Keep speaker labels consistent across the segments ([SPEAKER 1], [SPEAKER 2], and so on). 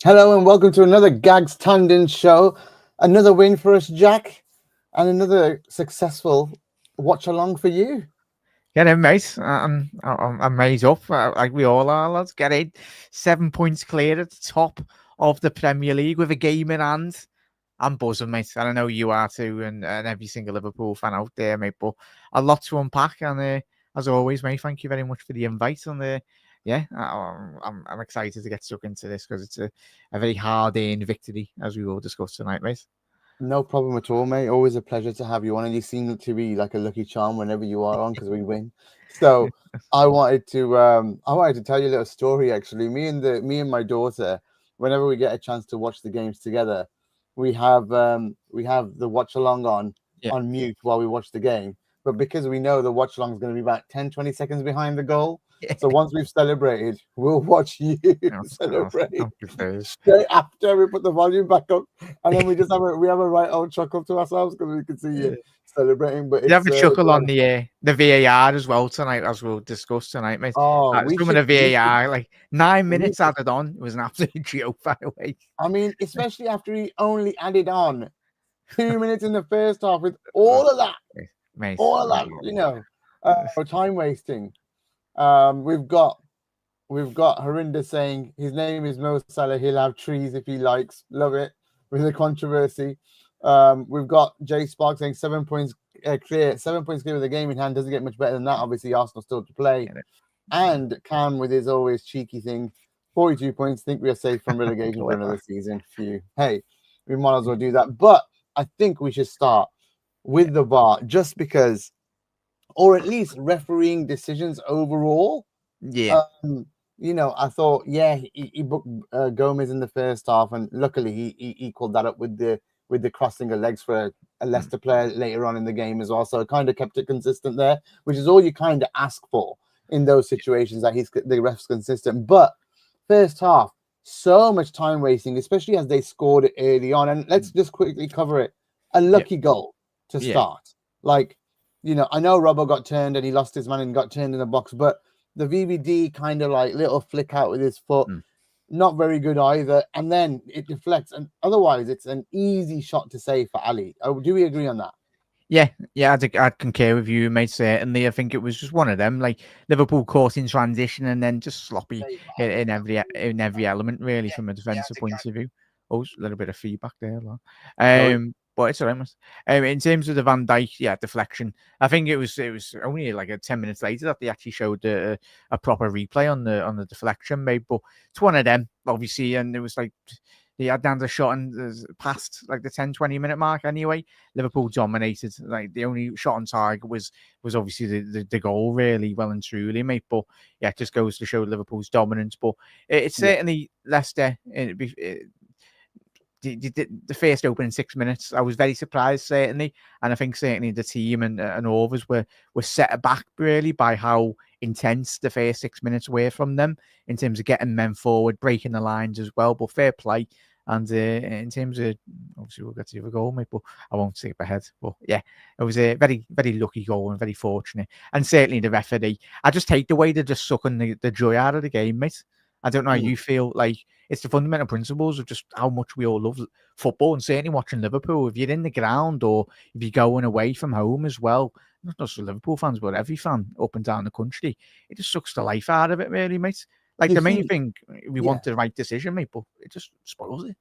[SPEAKER 1] Hello and welcome to another Gags Tandon show. Another win for us, Jack, and another successful watch along for you.
[SPEAKER 2] Get in, mate. I'm made up, like we all are, lads. Get in. 7 points clear at the top of the Premier League with a game in hand. I'm buzzing, mate. And I know you are too, and every single Liverpool fan out there, mate. But a lot to unpack. And as always, mate, thank you very much for the invite. And yeah, I'm excited to get stuck into this because it's a very hard earned victory, as we will discuss tonight, mate.
[SPEAKER 1] No problem at all, mate. Always a pleasure to have you on, and you seem to be like a lucky charm whenever you are on because we win. So I wanted to tell you a little story. Actually, me and my daughter, whenever we get a chance to watch the games together, we have the watch along
[SPEAKER 2] Yeah.
[SPEAKER 1] on mute while we watch the game. But because we know the watch along is going to be about 10, 20 seconds behind the goal, so once we've celebrated, we'll watch you celebrate
[SPEAKER 2] I'm confused.
[SPEAKER 1] straight after we put the volume back up, and then we have a right old chuckle to ourselves because we can see you celebrating. But
[SPEAKER 2] You have
[SPEAKER 1] it's
[SPEAKER 2] a chuckle
[SPEAKER 1] yeah.
[SPEAKER 2] on the VAR as well tonight, as we'll discuss tonight, mate.
[SPEAKER 1] Oh, we
[SPEAKER 2] Some of the
[SPEAKER 1] should we should
[SPEAKER 2] VAR, like 9 minutes
[SPEAKER 1] we
[SPEAKER 2] added on, it was an absolute joke, by the way.
[SPEAKER 1] I mean, especially after he only added on 2 minutes in the first half with all of that,
[SPEAKER 2] Mate,
[SPEAKER 1] all of that, time wasting. We've got Harinder saying his name is Mo Salah. He'll have trees if he likes. Love it. With the controversy. We've got Jay Spark saying 7 points clear. 7 points clear with the game in hand. Doesn't get much better than that. Obviously, Arsenal still to play. And Cam with his always cheeky thing. 42 points. Think we are safe from relegation for another season. Phew. Hey, we might as well do that. But I think we should start with the VAR just because, or at least refereeing decisions overall.
[SPEAKER 2] Yeah,
[SPEAKER 1] I thought, yeah, he booked Gomez in the first half, and luckily he equaled that up with the crossing of legs for a Leicester player later on in the game as well. So it kind of kept it consistent there, which is all you kind of ask for in those situations, that the ref's consistent. But first half, so much time wasting, especially as they scored it early on. And let's just quickly cover it. A
[SPEAKER 2] yeah,
[SPEAKER 1] lucky goal to
[SPEAKER 2] yeah,
[SPEAKER 1] start. Like, I know Robbo got turned and he lost his man and got turned in the box, but the VVD kind of like little flick out with his foot,
[SPEAKER 2] mm.
[SPEAKER 1] not very good either. And then it deflects, and otherwise it's an easy shot to save for Ali. Oh, do we agree on that?
[SPEAKER 2] yeah. I'd concur with you, mate. Certainly, I think it was just one of them, like Liverpool caught in transition and then just sloppy
[SPEAKER 1] Save for Ali.
[SPEAKER 2] in every element, really,
[SPEAKER 1] Yeah,
[SPEAKER 2] from a
[SPEAKER 1] yeah,
[SPEAKER 2] defensive
[SPEAKER 1] that's
[SPEAKER 2] point
[SPEAKER 1] exactly.
[SPEAKER 2] of view. Oh, a little bit of feedback there, lad.
[SPEAKER 1] No,
[SPEAKER 2] But it's all right, mate. In terms of the Van Dijk, yeah, deflection. I think it was only like 10 minutes later that they actually showed a proper replay on the deflection, mate. But it's one of them, obviously, and it was like they had down the shot and past like the 10-20 minute mark anyway. Liverpool dominated. Like the only shot on target was obviously the goal, really, well and truly, mate. But yeah, it just goes to show Liverpool's dominance. But it's
[SPEAKER 1] yeah,
[SPEAKER 2] certainly Leicester. The first opening 6 minutes, I was very surprised, certainly, and I think certainly the team and overs were set aback really by how intense the first 6 minutes were from them in terms of getting men forward, breaking the lines as well. But fair play, and in terms of obviously we'll get to the other goal, mate, but I won't skip ahead. But yeah, it was a very very lucky goal and very fortunate, and certainly the referee. I just hate the way they're just sucking the joy out of the game, mate. I don't know how
[SPEAKER 1] mm,
[SPEAKER 2] you feel. Like it's the fundamental principles of just how much we all love football, and certainly watching Liverpool. If you're in the ground or if you're going away from home as well, not just for Liverpool fans, but every fan up and down the country, it just sucks the life out of it, really, mate. Like
[SPEAKER 1] you
[SPEAKER 2] the main
[SPEAKER 1] see,
[SPEAKER 2] thing, we
[SPEAKER 1] yeah,
[SPEAKER 2] want the right decision, mate, but it just spoils it.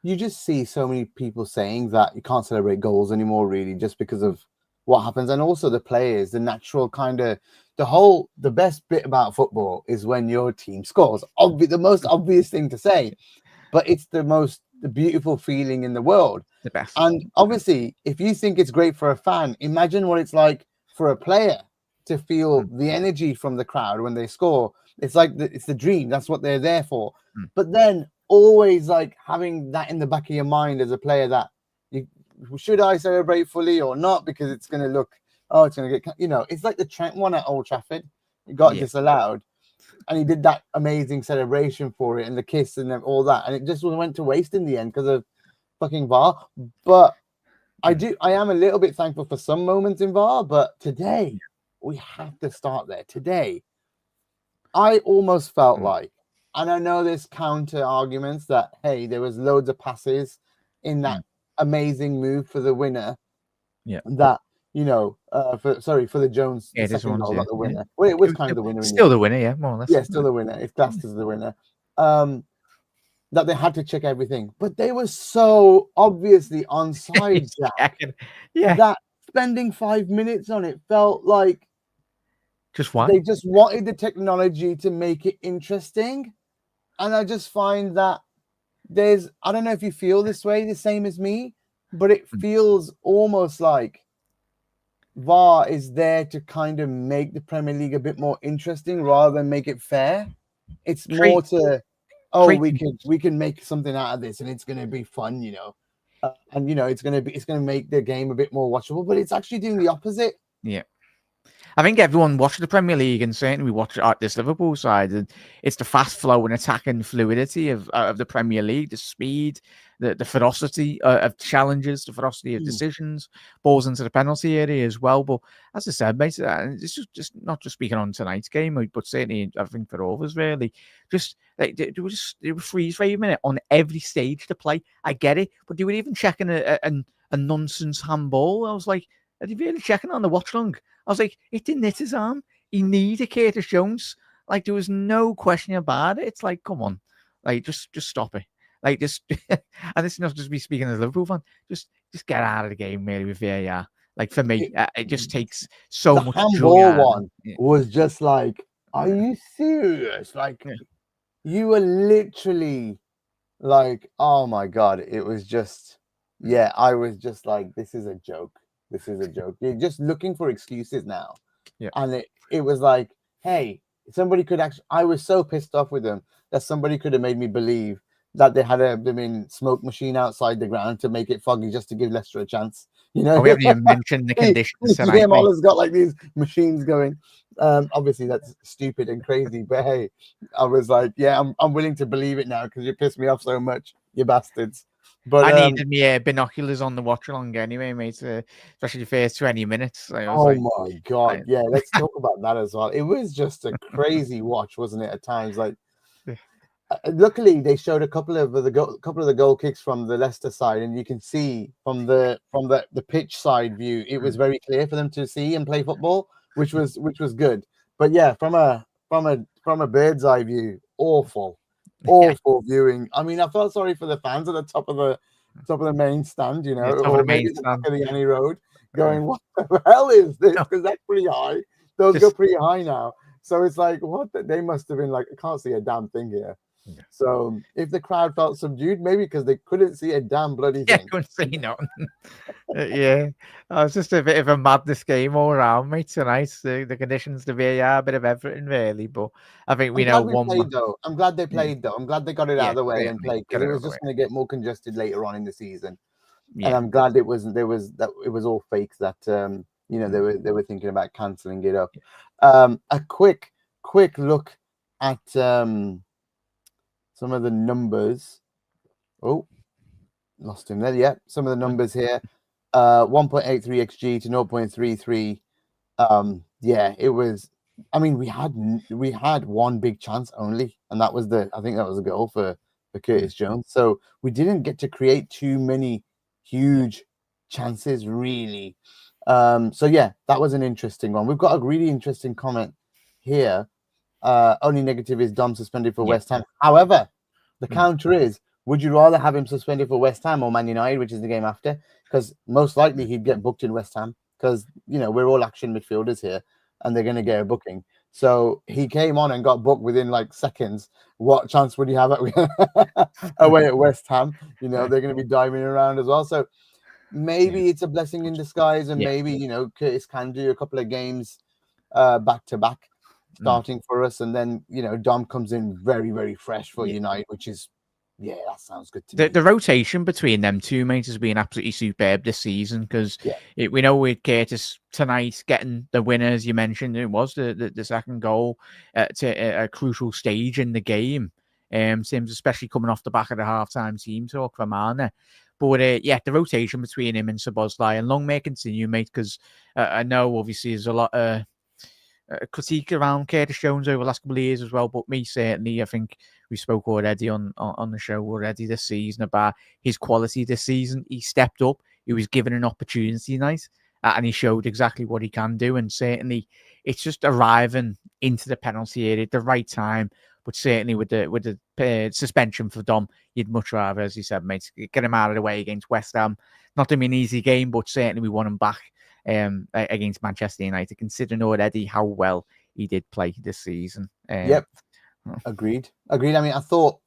[SPEAKER 1] you just see so many people saying that you can't celebrate goals anymore, really, just because of what happens, and also the players, the natural kind of the best bit about football is when your team scores. The most obvious thing to say, but it's the beautiful feeling in the world.
[SPEAKER 2] The best.
[SPEAKER 1] And obviously, if you think it's great for a fan, imagine what it's like for a player to feel
[SPEAKER 2] Mm,
[SPEAKER 1] the energy from the crowd when they score. It's like it's the dream. That's what they're there for.
[SPEAKER 2] mm.
[SPEAKER 1] But then always like having that in the back of your mind as a player, that you should I celebrate fully or not, because it's going to look, oh, it's going to get, it's like the Trent one at Old Trafford. It got
[SPEAKER 2] Yeah.
[SPEAKER 1] disallowed, and he did that amazing celebration for it and the kiss and all that, and it just went to waste in the end because of fucking VAR. But
[SPEAKER 2] Mm.
[SPEAKER 1] I am a little bit thankful for some moments in VAR, but today we have to start there. Today, I almost felt
[SPEAKER 2] Mm.
[SPEAKER 1] like And I know there's counter arguments that, hey, there was loads of passes in that amazing move for the winner.
[SPEAKER 2] Yeah.
[SPEAKER 1] That, for the Jones,
[SPEAKER 2] Yeah,
[SPEAKER 1] the
[SPEAKER 2] this
[SPEAKER 1] second
[SPEAKER 2] one's
[SPEAKER 1] goal, not the
[SPEAKER 2] yeah.
[SPEAKER 1] winner. Well, it was kind of the winner.
[SPEAKER 2] Still the winner, yeah, more or less.
[SPEAKER 1] Yeah, still the winner. It's classed as the winner. That they had to check everything, but they were so obviously onside
[SPEAKER 2] yeah,
[SPEAKER 1] that spending 5 minutes on it felt like
[SPEAKER 2] just what
[SPEAKER 1] they just wanted the technology to make it interesting. And I just find that I don't know if you feel this way, the same as me, but it feels almost like VAR is there to kind of make the Premier League a bit more interesting rather than make it fair. It's more to, we can make something out of this and it's going to be fun, and it's going to make the game a bit more watchable, but it's actually doing the opposite.
[SPEAKER 2] Yeah. I think everyone watched the Premier League, and certainly we watch it at this Liverpool side. And it's the fast flow and attacking fluidity of the Premier League, the speed, the ferocity of challenges, the ferocity of decisions, balls into the penalty area as well. But as I said, mate, it's just not just speaking on tonight's game, but certainly I think for all of us, really, just like they were freeze for a minute on every stage to play. I get it, but they were even checking a nonsense handball. I was like, are they really checking on the watch long? I was like, it didn't hit his arm. He needed Curtis Jones. Like, there was no question about it. It's like, come on. Like, just stop it. Like, just, and this is not just me speaking as a Liverpool fan, just get out of the game, really, with VAR. Like, for me, it just takes so much joy out of it.
[SPEAKER 1] Was just like, are you serious? Like, you were literally like, oh my God. It was just, I was just like, this is a joke. This is a joke. You're just looking for excuses now.
[SPEAKER 2] Yeah.
[SPEAKER 1] And it was like, hey, somebody could actually, I was so pissed off with them that somebody could have made me believe that they had a smoke machine outside the ground to make it foggy just to give Leicester a chance. We
[SPEAKER 2] haven't even mentioned the conditions tonight.
[SPEAKER 1] Ola's got like these machines going. Obviously that's stupid and crazy, but hey, I was like, yeah, I'm willing to believe it now because you pissed me off so much, you bastards. But
[SPEAKER 2] I needed me binoculars on the watch along anyway, mate. Especially the first 20 minutes.
[SPEAKER 1] My God! Yeah, let's talk about that as well. It was just a crazy watch, wasn't it? At times, like, luckily they showed a couple of the goal kicks from the Leicester side, and you can see from the pitch side view, it was very clear for them to see and play football, which was good. But yeah, from a bird's eye view, awful viewing. I mean, I felt sorry for the fans at the top of the main stand, or maybe the back of the Annie Road, going, what the hell is this? Because that's pretty high. Those go pretty high now. So it's like, what? They must have been like, I can't see a damn thing here. Yeah. So if the crowd felt subdued, maybe because they couldn't see a damn bloody thing.
[SPEAKER 2] Couldn't see nothing. Yeah, it was just a bit of a madness game all around, mate, tonight. The conditions, the VAR, a bit of everything, really. But I think we know one.
[SPEAKER 1] I'm glad they played, though. I'm glad they got it out of the way and played, because it was just going to get more congested later on in the season. Yeah. And I'm glad it was all fake, that they were thinking about cancelling it up. A quick look at some of the numbers. Oh, lost him there. Yeah, some of the numbers here. 1.83 xG to 0.33. Yeah, it was. I mean, we had one big chance only, and that was I think that was a goal for Curtis Jones. So we didn't get to create too many huge chances, really. So yeah, that was an interesting one. We've got a really interesting comment here. Only negative is Dom suspended for West Ham. However, the counter is, would you rather have him suspended for West Ham or Man United, which is the game after? Because most likely he'd get booked in West Ham, because we're all action midfielders here and they're going to get a booking. So he came on and got booked within like seconds. What chance would he have away at West Ham? They're going to be diving around as well. So maybe it's a blessing in disguise, and maybe Curtis can do a couple of games back to back starting for us, and then Dom comes in very, very fresh for United, which is that sounds good to me.
[SPEAKER 2] The rotation between them two, mate, has been absolutely superb this season, because we know with Curtis tonight getting the winner, as you mentioned, it was the second goal to a crucial stage in the game. Seems especially coming off the back of the halftime team talk from Arne. But the rotation between him and Szoboszlai, and long may continue, mate, because I know obviously there's a lot of critique around Curtis Jones over the last couple of years as well. But me, certainly, I think we spoke already on the show already this season about his quality this season. He stepped up. He was given an opportunity tonight, and he showed exactly what he can do. And certainly, it's just arriving into the penalty area at the right time. But certainly, with the suspension for Dom, you'd much rather, as you said, mate, get him out of the way against West Ham. Not to be an easy game, but certainly we want him back against Manchester United, considering already how well he did play this season.
[SPEAKER 1] Yep. Agreed. I mean, I thought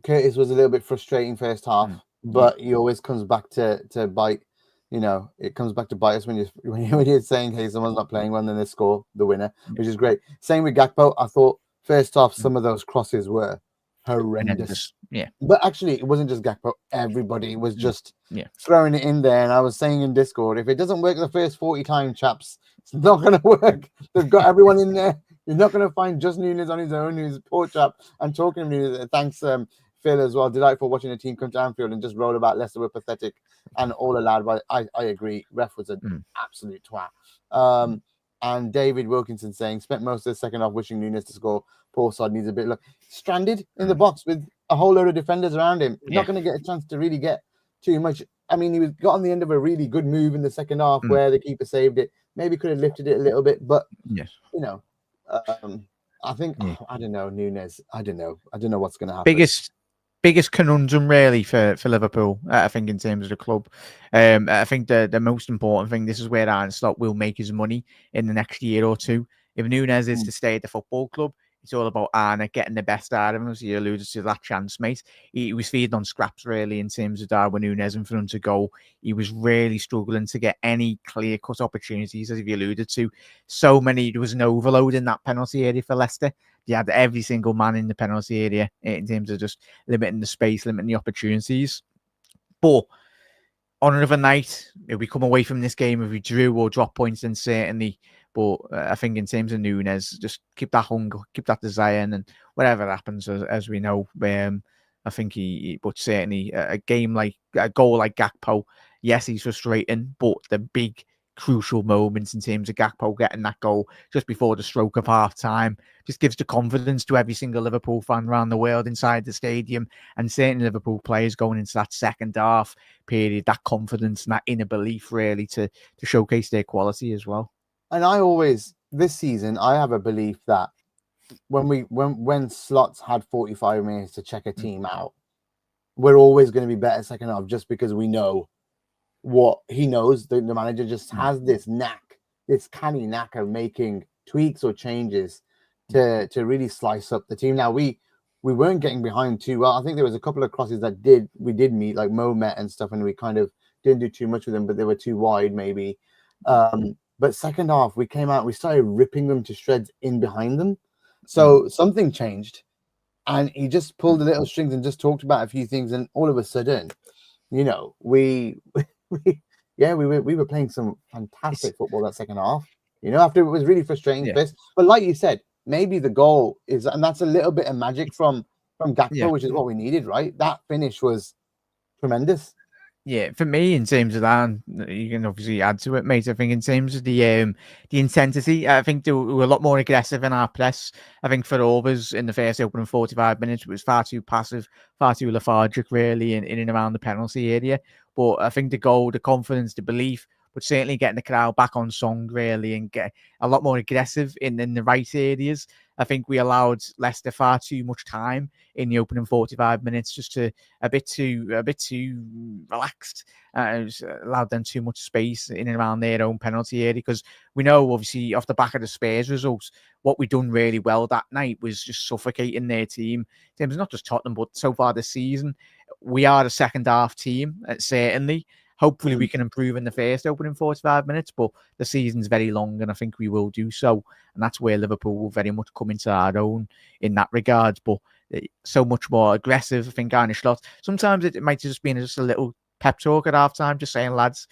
[SPEAKER 1] Curtis was a little bit frustrating first half, but he always comes back to bite. You know, it comes back to bite us when you're saying, hey, someone's not playing well, then they score the winner, which is great. Same with Gakpo. I thought first off, some of those crosses were horrendous.
[SPEAKER 2] Yeah.
[SPEAKER 1] But actually, it wasn't just Gakpo. Everybody was just throwing it in there. And I was saying in Discord, if it doesn't work the first 40 times, chaps, it's not going to work. They've got everyone in there. You're not going to find just Nunes on his own, who's a poor chap. And talking to Nunes, thanks, Phil, as well. Delightful watching a team come to Anfield and just roll about. Leicester were pathetic and all allowed. But I agree. Ref was an absolute twat. And David Wilkinson saying, spent most of the second half wishing Nunes to score. Poor sod needs a bit of luck. Stranded in the box with a whole load of defenders around him. Not going to get a chance to really get too much. I mean, he got on the end of a really good move in the second half where the keeper saved it. Maybe could have lifted it a little bit, but you know, I think I don't know, Nunes. I don't know what's going to happen.
[SPEAKER 2] Biggest conundrum really for Liverpool, I think, in terms of the club. I think the most important thing, this is where Arne Slot will make his money in the next year or two. If Nunes is to stay at the football club, it's all about Arne getting the best out of him, as he alluded to that chance, mate. He was feeding on scraps, really, in terms of Darwin Nunes in front of goal. He was really struggling to get any clear-cut opportunities, as he alluded to. So many, there was an overload in that penalty area for Leicester. You had every single man in the penalty area in terms of just limiting the space, limiting the opportunities. But on another night, if we come away from this game, if we drew or drop points, then certainly. But I think in terms of Nunes, just keep that hunger, keep that desire, and whatever happens, as we know, I think but certainly a goal like Gakpo, yes, he's frustrating, but the big crucial moments in terms of Gakpo getting that goal just before the stroke of half time just gives the confidence to every single Liverpool fan around the world inside the stadium, and certainly Liverpool players going into that second half period, that confidence and that inner belief really to showcase their quality as well.
[SPEAKER 1] And I always, this season, I have a belief that when Slots had 45 minutes to check a team out, we're always going to be better second half, just because we know what he knows. The manager just has this knack, this canny knack of making tweaks or changes to really slice up the team. Now we weren't getting behind too well. I think there was a couple of crosses that we did meet, like Mo met and stuff, and we kind of didn't do too much with them, but they were too wide maybe. But second half, we came out, we started ripping them to shreds in behind them. So something changed, and he just pulled the little strings and just talked about a few things, and all of a sudden, you know, we were playing some fantastic football that second half. You know, after it was really frustrating first, but like you said, maybe the goal is, and that's a little bit of magic from Gakpo, which is what we needed, right? That finish was tremendous.
[SPEAKER 2] Yeah, for me, in terms of that, you can obviously add to it, mate. I think in terms of the intensity, I think they were a lot more aggressive in our press. I think for overs in the first opening 45 minutes, it was far too passive, far too lethargic, really, in and around the penalty area. But I think the goal, the confidence, the belief, but certainly getting the crowd back on song, really, and get a lot more aggressive in the right areas. I think we allowed Leicester far too much time in the opening 45 minutes, just to a bit too relaxed. Allowed them too much space in and around their own penalty area, because we know, obviously, off the back of the Spurs results, what we done really well that night was just suffocating their team. In terms of not just Tottenham, but so far this season, we are the second half team, certainly. Hopefully we can improve in the first opening 45 minutes, but the season's very long, and I think we will do so. And that's where Liverpool will very much come into our own in that regard. But so much more aggressive, I think, Arne Slot. Sometimes it might just be just a little pep talk at halftime, just saying, lads,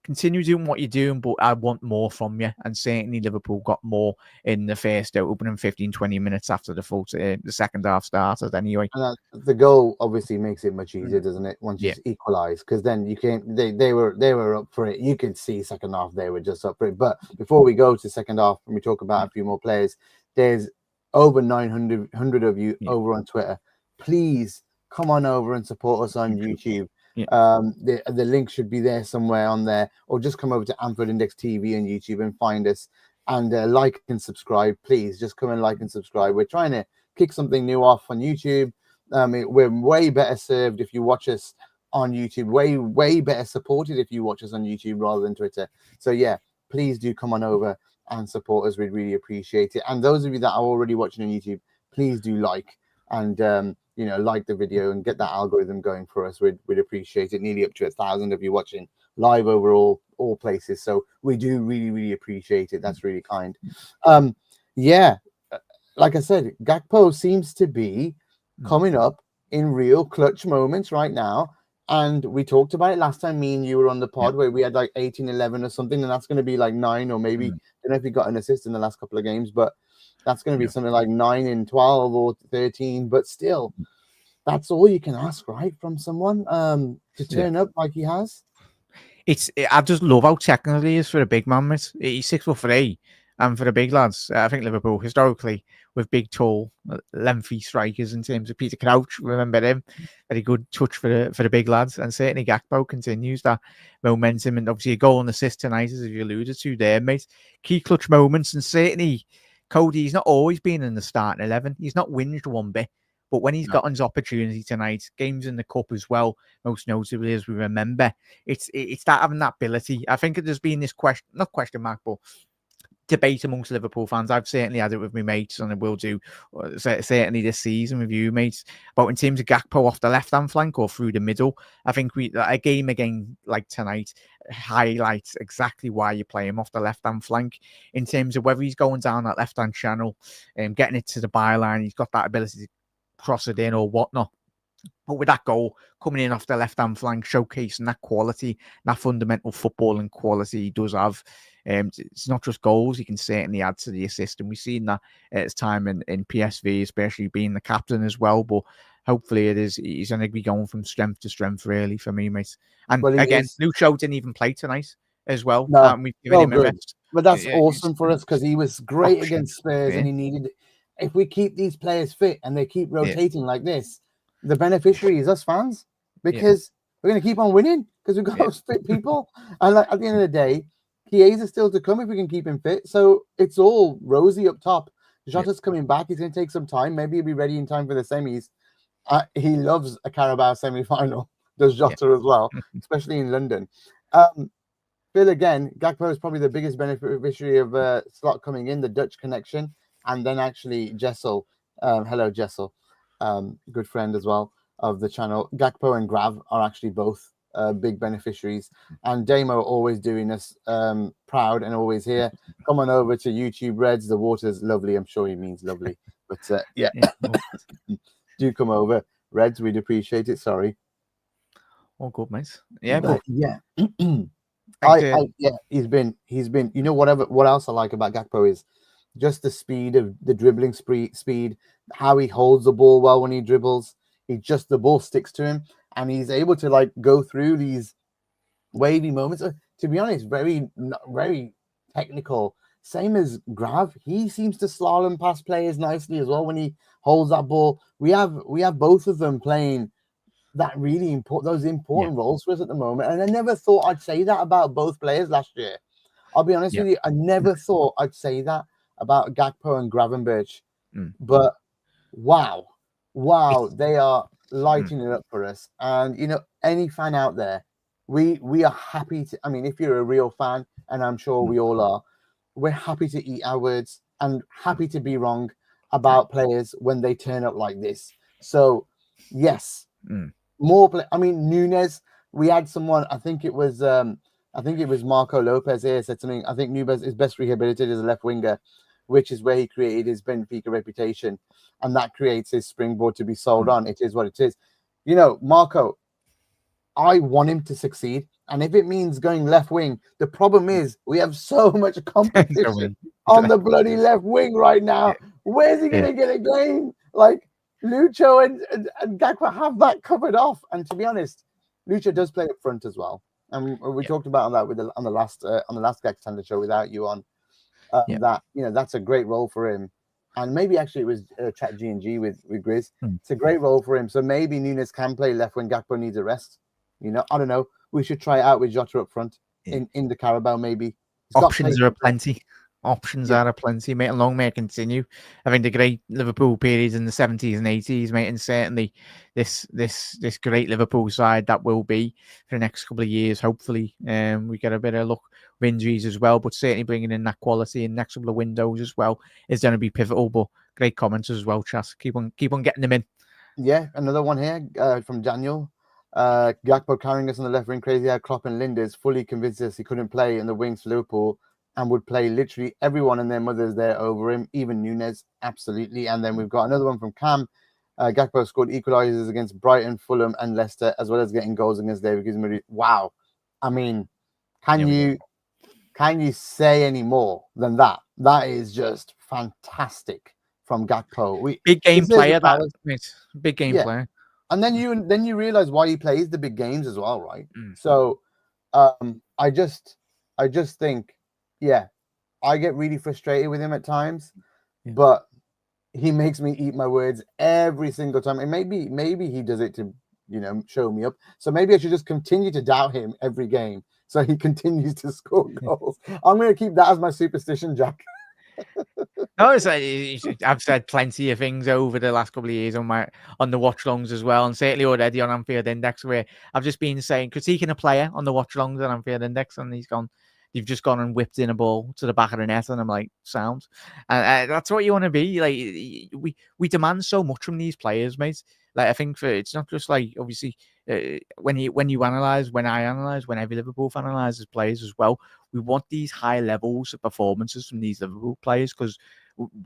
[SPEAKER 2] continue doing what you're doing, but I want more from you. And certainly Liverpool got more in the first opening 15-20 minutes after the second half started anyway.
[SPEAKER 1] And the goal obviously makes it much easier, doesn't it? Once you equalize, because then you can't. They were up for it. You could see second half they were just up for it. But before we go to second half and we talk about a few more players, there's over 900 of you
[SPEAKER 2] Yeah.
[SPEAKER 1] over on Twitter. Please come on over and support us on YouTube.
[SPEAKER 2] Yeah.
[SPEAKER 1] The link should be there somewhere on there, or just come over to Anfield Index TV on YouTube and find us and like and subscribe. Please just come and like and subscribe. We're trying to kick something new off on YouTube. We're way better served if you watch us on YouTube. Way better supported if you watch us on YouTube rather than Twitter. So yeah, please do come on over and support us. We'd really appreciate it. And those of you that are already watching on YouTube, please do like and like the video and get that algorithm going for us. We'd appreciate it. Nearly up to 1,000 of you watching live over all places. So we do really appreciate it. That's really kind. Like I said, Gakpo seems to be coming up in real clutch moments right now. And we talked about it last time me and you were on the pod where we had like 18-11 or something, and that's going to be like 9 or maybe, I don't know if he got an assist in the last couple of games, but that's going to be something like 9 and 12 or 13. But still, that's all you can ask, right, from someone to turn up like he has.
[SPEAKER 2] I just love how technical he is for a big man, mate. He's 6'3", and for the big lads, I think Liverpool historically with big, tall, lengthy strikers in terms of Peter Crouch, remember him, very good touch for the big lads, and certainly Gakpo continues that momentum, and obviously a goal and assist tonight, as you alluded to there, mate. Key clutch moments, and certainly Cody, he's not always been in the starting 11. He's not whinged one bit. But when he's gotten his opportunity tonight, games in the cup as well, most notably as we remember, it's that having that ability. I think there's been this not question mark, but debate amongst Liverpool fans. I've certainly had it with my mates, and I will do certainly this season with you, mates. But in terms of Gakpo off the left-hand flank or through the middle, I think a game again like tonight highlights exactly why you play him off the left-hand flank in terms of whether he's going down that left-hand channel and getting it to the byline. He's got that ability to cross it in or whatnot. But with that goal coming in off the left-hand flank, showcasing that quality, that fundamental footballing quality he does have. It's not just goals, he can certainly add to the assist. And we've seen that at his time in PSV, especially being the captain as well. But hopefully he's going to be going from strength to strength, really, for me, mate. And again, Lucho didn't even play tonight as well.
[SPEAKER 1] No,
[SPEAKER 2] we've given him a rest.
[SPEAKER 1] But that's awesome for us because he was great against Spurs and he needed... If we keep these players fit and they keep rotating like this, the beneficiary is us fans because we're going to keep on winning because we've got fit people. And like, at the end of the day, Chiesa still to come if we can keep him fit. So it's all rosy up top. Jota's coming back. He's going to take some time. Maybe he'll be ready in time for the semis. He loves a Carabao semi-final. Does Jota as well, especially in London. Phil, again, Gakpo is probably the biggest beneficiary of Slot coming in, the Dutch connection. And then actually Jessel, hello Jessel, good friend as well of the channel. Gakpo and Grav are actually both big beneficiaries. And Damo always doing us proud and always here. Come on over to YouTube, Reds. The water's lovely. I'm sure he means lovely. But do come over. Reds, we'd appreciate it. Sorry.
[SPEAKER 2] All good, mate. Yeah,
[SPEAKER 1] but he's been, you know, what else I like about Gakpo is just the speed of the dribbling speed, how he holds the ball well when he dribbles. The ball sticks to him and he's able to like go through these wavy moments. To be honest, very technical. Same as Grav. He seems to slalom past players nicely as well when he holds that ball. We have both of them playing that really important roles for us at the moment. And I never thought I'd say that about both players last year. I'll be honest with you. I never thought I'd say that about Gakpo and Gravenberch, but wow, they are lighting it up for us. And you know, any fan out there, we are happy to. I mean, if you're a real fan, and I'm sure we all are, we're happy to eat our words and happy to be wrong about players when they turn up like this. So, yes, more. I mean, Nunes. We had someone. I think it was Marco Lopez here said something. I think Nunes is best rehabilitated as a left winger, which is where he created his Benfica reputation. And that creates his springboard to be sold on. It is what it is. You know, Marco, I want him to succeed. And if it means going left wing, the problem is we have so much competition on the bloody left wing right now. Where's he going to get a game? Like, Lucho and Gakpo have that covered off. And to be honest, Lucho does play up front as well. And we talked about that on the last Gags Tandon show without you on. That, you know, that's a great role for him. and maybe actually it was Chat G&G with Grizz. It's a great role for him. So maybe Nunes can play left when Gakpo needs a rest. You know, I don't know. We should try it out with Jota up front in the Carabao. Maybe
[SPEAKER 2] options are aplenty. Options are aplenty, mate, and long may it continue. I think the great Liverpool periods in the 70s and 80s, mate, and certainly this great Liverpool side that will be for the next couple of years. Hopefully, we get a bit of luck with injuries as well, but certainly bringing in that quality in the next couple of windows as well is going to be pivotal. But great comments as well, Chas. Keep on getting them in.
[SPEAKER 1] Yeah, another one here from Daniel. Gakpo carrying us on the left wing, crazy how Klopp and Linders fully convinced us he couldn't play in the wings for Liverpool and would play literally everyone and their mothers there over him, even Nunes, absolutely. And then we've got another one from Cam. Gakpo scored equalizers against Brighton, Fulham, and Leicester, as well as getting goals against David Gizmo. Wow, I mean, can you say any more than that? That is just fantastic from Gakpo.
[SPEAKER 2] Big game player, big game player.
[SPEAKER 1] And then you realize why he plays the big games as well, right? So I just think, I get really frustrated with him at times, but he makes me eat my words every single time. And maybe he does it to, show me up. So maybe I should just continue to doubt him every game so he continues to score goals. I'm going to keep that as my superstition, Jack.
[SPEAKER 2] No, I've said plenty of things over the last couple of years on the watch longs as well, and certainly already on Anfield Index, where I've just been critiquing a player on the watch longs on Anfield Index, and they've just gone and whipped in a ball to the back of the net, and I'm like, sound. And that's what you want to be. Like, we demand so much from these players, mate. Like, I think it's not just like, obviously, when I analyze, when every Liverpool fan analyzes players as well, we want these high levels of performances from these Liverpool players because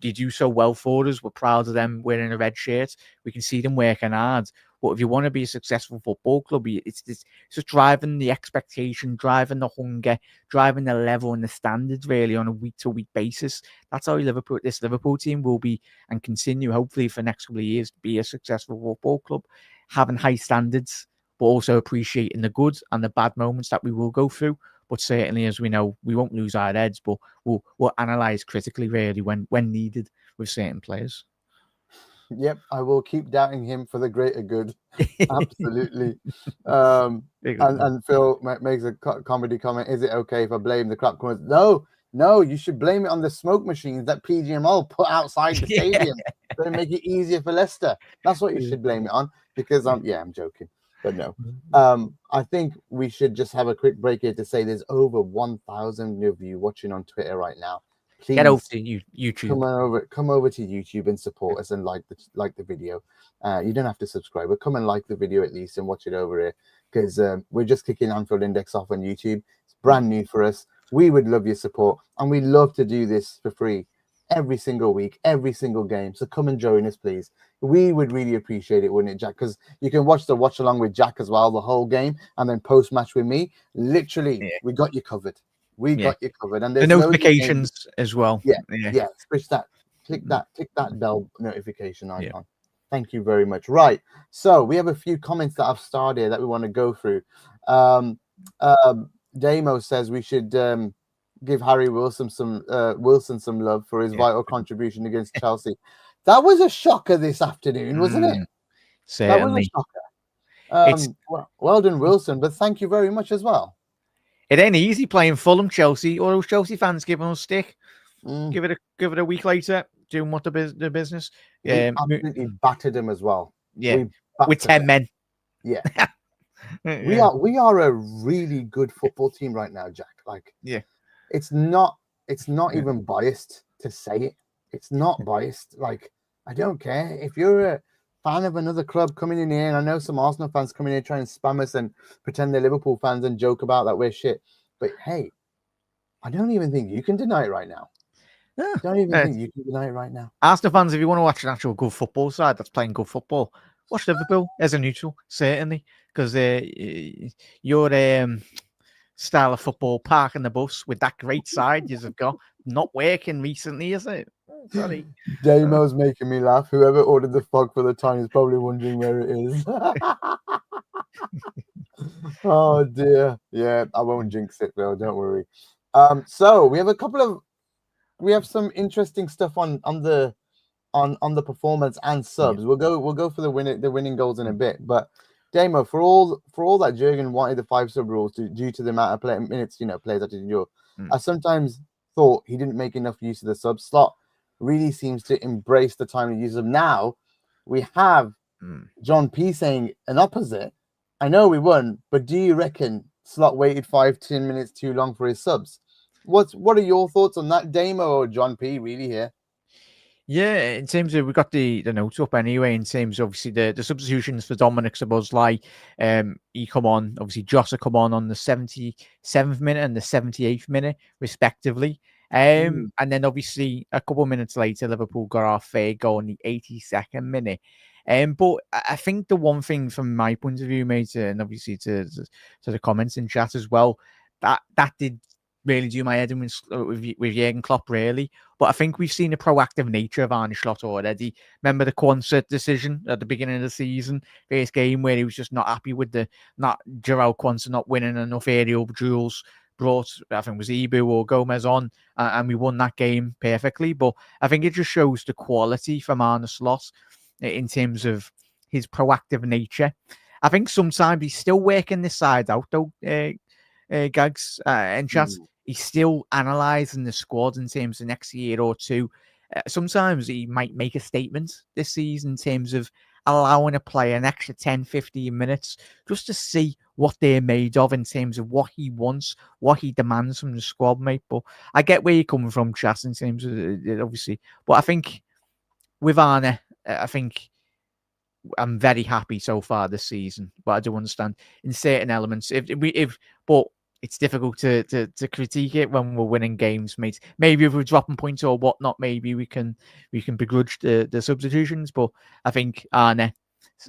[SPEAKER 2] they do so well for us. We're proud of them wearing a red shirt. We can see them working hard. But if you want to be a successful football club, it's just driving the expectation, driving the hunger, driving the level and the standards really on a week-to-week basis. That's how this Liverpool team will be and continue, hopefully, for the next couple of years to be a successful football club, having high standards, but also appreciating the good and the bad moments that we will go through. But certainly, as we know, we won't lose our heads, but we'll analyse critically, really, when needed with certain players.
[SPEAKER 1] Yep, I will keep doubting him for the greater good. Absolutely. And Phil makes a comedy comment. Is it okay if I blame the crap corners? No, you should blame it on the smoke machines that PGMO put outside the stadium to make it easier for Leicester. That's what you should blame it on. Because I'm joking. But no, I think we should just have a quick break here to say there's over 1,000 of you watching on Twitter right now. Please
[SPEAKER 2] get over to YouTube.
[SPEAKER 1] Come over to YouTube and support us and like the video. You don't have to subscribe, but come and like the video at least and watch it over here because we're just kicking Anfield Index off on YouTube. It's brand new for us. We would love your support, and we love to do this for free every single week, every single game. So come and join us, please. We would really appreciate it, wouldn't it, Jack? Because you can watch along with Jack as well, the whole game, and then post-match with me. Literally, we got you covered. We got you covered. And
[SPEAKER 2] the notifications as well.
[SPEAKER 1] Yeah. Push that. Click that bell notification icon. Yeah. Thank you very much. Right. So we have a few comments that I've starred here that we want to go through. Damo says we should give Harry Wilson some love for his vital contribution against Chelsea. That was a shocker this afternoon, wasn't it?
[SPEAKER 2] Certainly.
[SPEAKER 1] That was a shocker. Well done, Wilson, but thank you very much as well.
[SPEAKER 2] It ain't easy playing Fulham, Chelsea. All those Chelsea fans giving us stick. Give it a week later, doing what the business.
[SPEAKER 1] We absolutely battered them as well.
[SPEAKER 2] Yeah, with 10 men.
[SPEAKER 1] Yeah. We are a really good football team right now, Jack. It's not even biased to say it. It's not biased. Like, I don't care if you're a fan of another club coming in here, and I know some Arsenal fans coming in here trying to spam us and pretend they're Liverpool fans and joke about that we're shit. But hey, I don't even think you can deny it right now. Don't even think you can deny it right now.
[SPEAKER 2] Arsenal fans, if you want to watch an actual good football side that's playing good football, watch Liverpool as a neutral, certainly, because your style of football, parking the bus with that great side you've got, not working recently, is it? Sorry.
[SPEAKER 1] Damo's making me laugh. Whoever ordered the fog for the time is probably wondering where it is. Oh dear. Yeah, I won't jinx it though, don't worry. So we have some interesting stuff on the on the performance and subs. We'll go for the winning goals in a bit. But Damo, for all that Jurgen wanted the 5 sub rules due to the amount of minutes players had to endure, I sometimes thought he didn't make enough use of the sub slot. Really seems to embrace the timely use of. Now we have John P saying an opposite. I know we won, but do you reckon Slot waited 5-10 minutes too long for his subs? What are your thoughts on that, Damo or John P? Really here?
[SPEAKER 2] Yeah, in terms of, we got the notes up anyway. In terms of obviously the substitutions for Dominic Szoboszlai, he come on. Obviously, Jota come on the 77th minute and the 78th minute, respectively. And then obviously a couple of minutes later, Liverpool got our third goal in the 82nd minute. But I think the one thing from my point of view, mate, and obviously to the comments in chat as well, that did really do my head in with Jurgen Klopp, really. But I think we've seen the proactive nature of Arne Slot already. Remember the Quansah decision at the beginning of the season, first game, where he was just not happy with João Quansah not winning enough aerial duels, brought, I think it was Ibu or Gomez on, and we won that game perfectly. But I think it just shows the quality from Arne Slot in terms of his proactive nature. I think sometimes he's still working this side out, though, Gags and chat. He's still analysing the squad in terms of next year or two. Sometimes he might make a statement this season in terms of allowing a player an extra 10, 15 minutes just to see what they're made of in terms of what he wants, what he demands from the squad, mate. But I get where you're coming from, Chas, in terms of obviously. But I think with Arne, I think I'm very happy so far this season. But I do understand in certain elements, but it's difficult to critique it when we're winning games, mate. Maybe if we're dropping points or whatnot, maybe we can begrudge the substitutions. But I think Arne,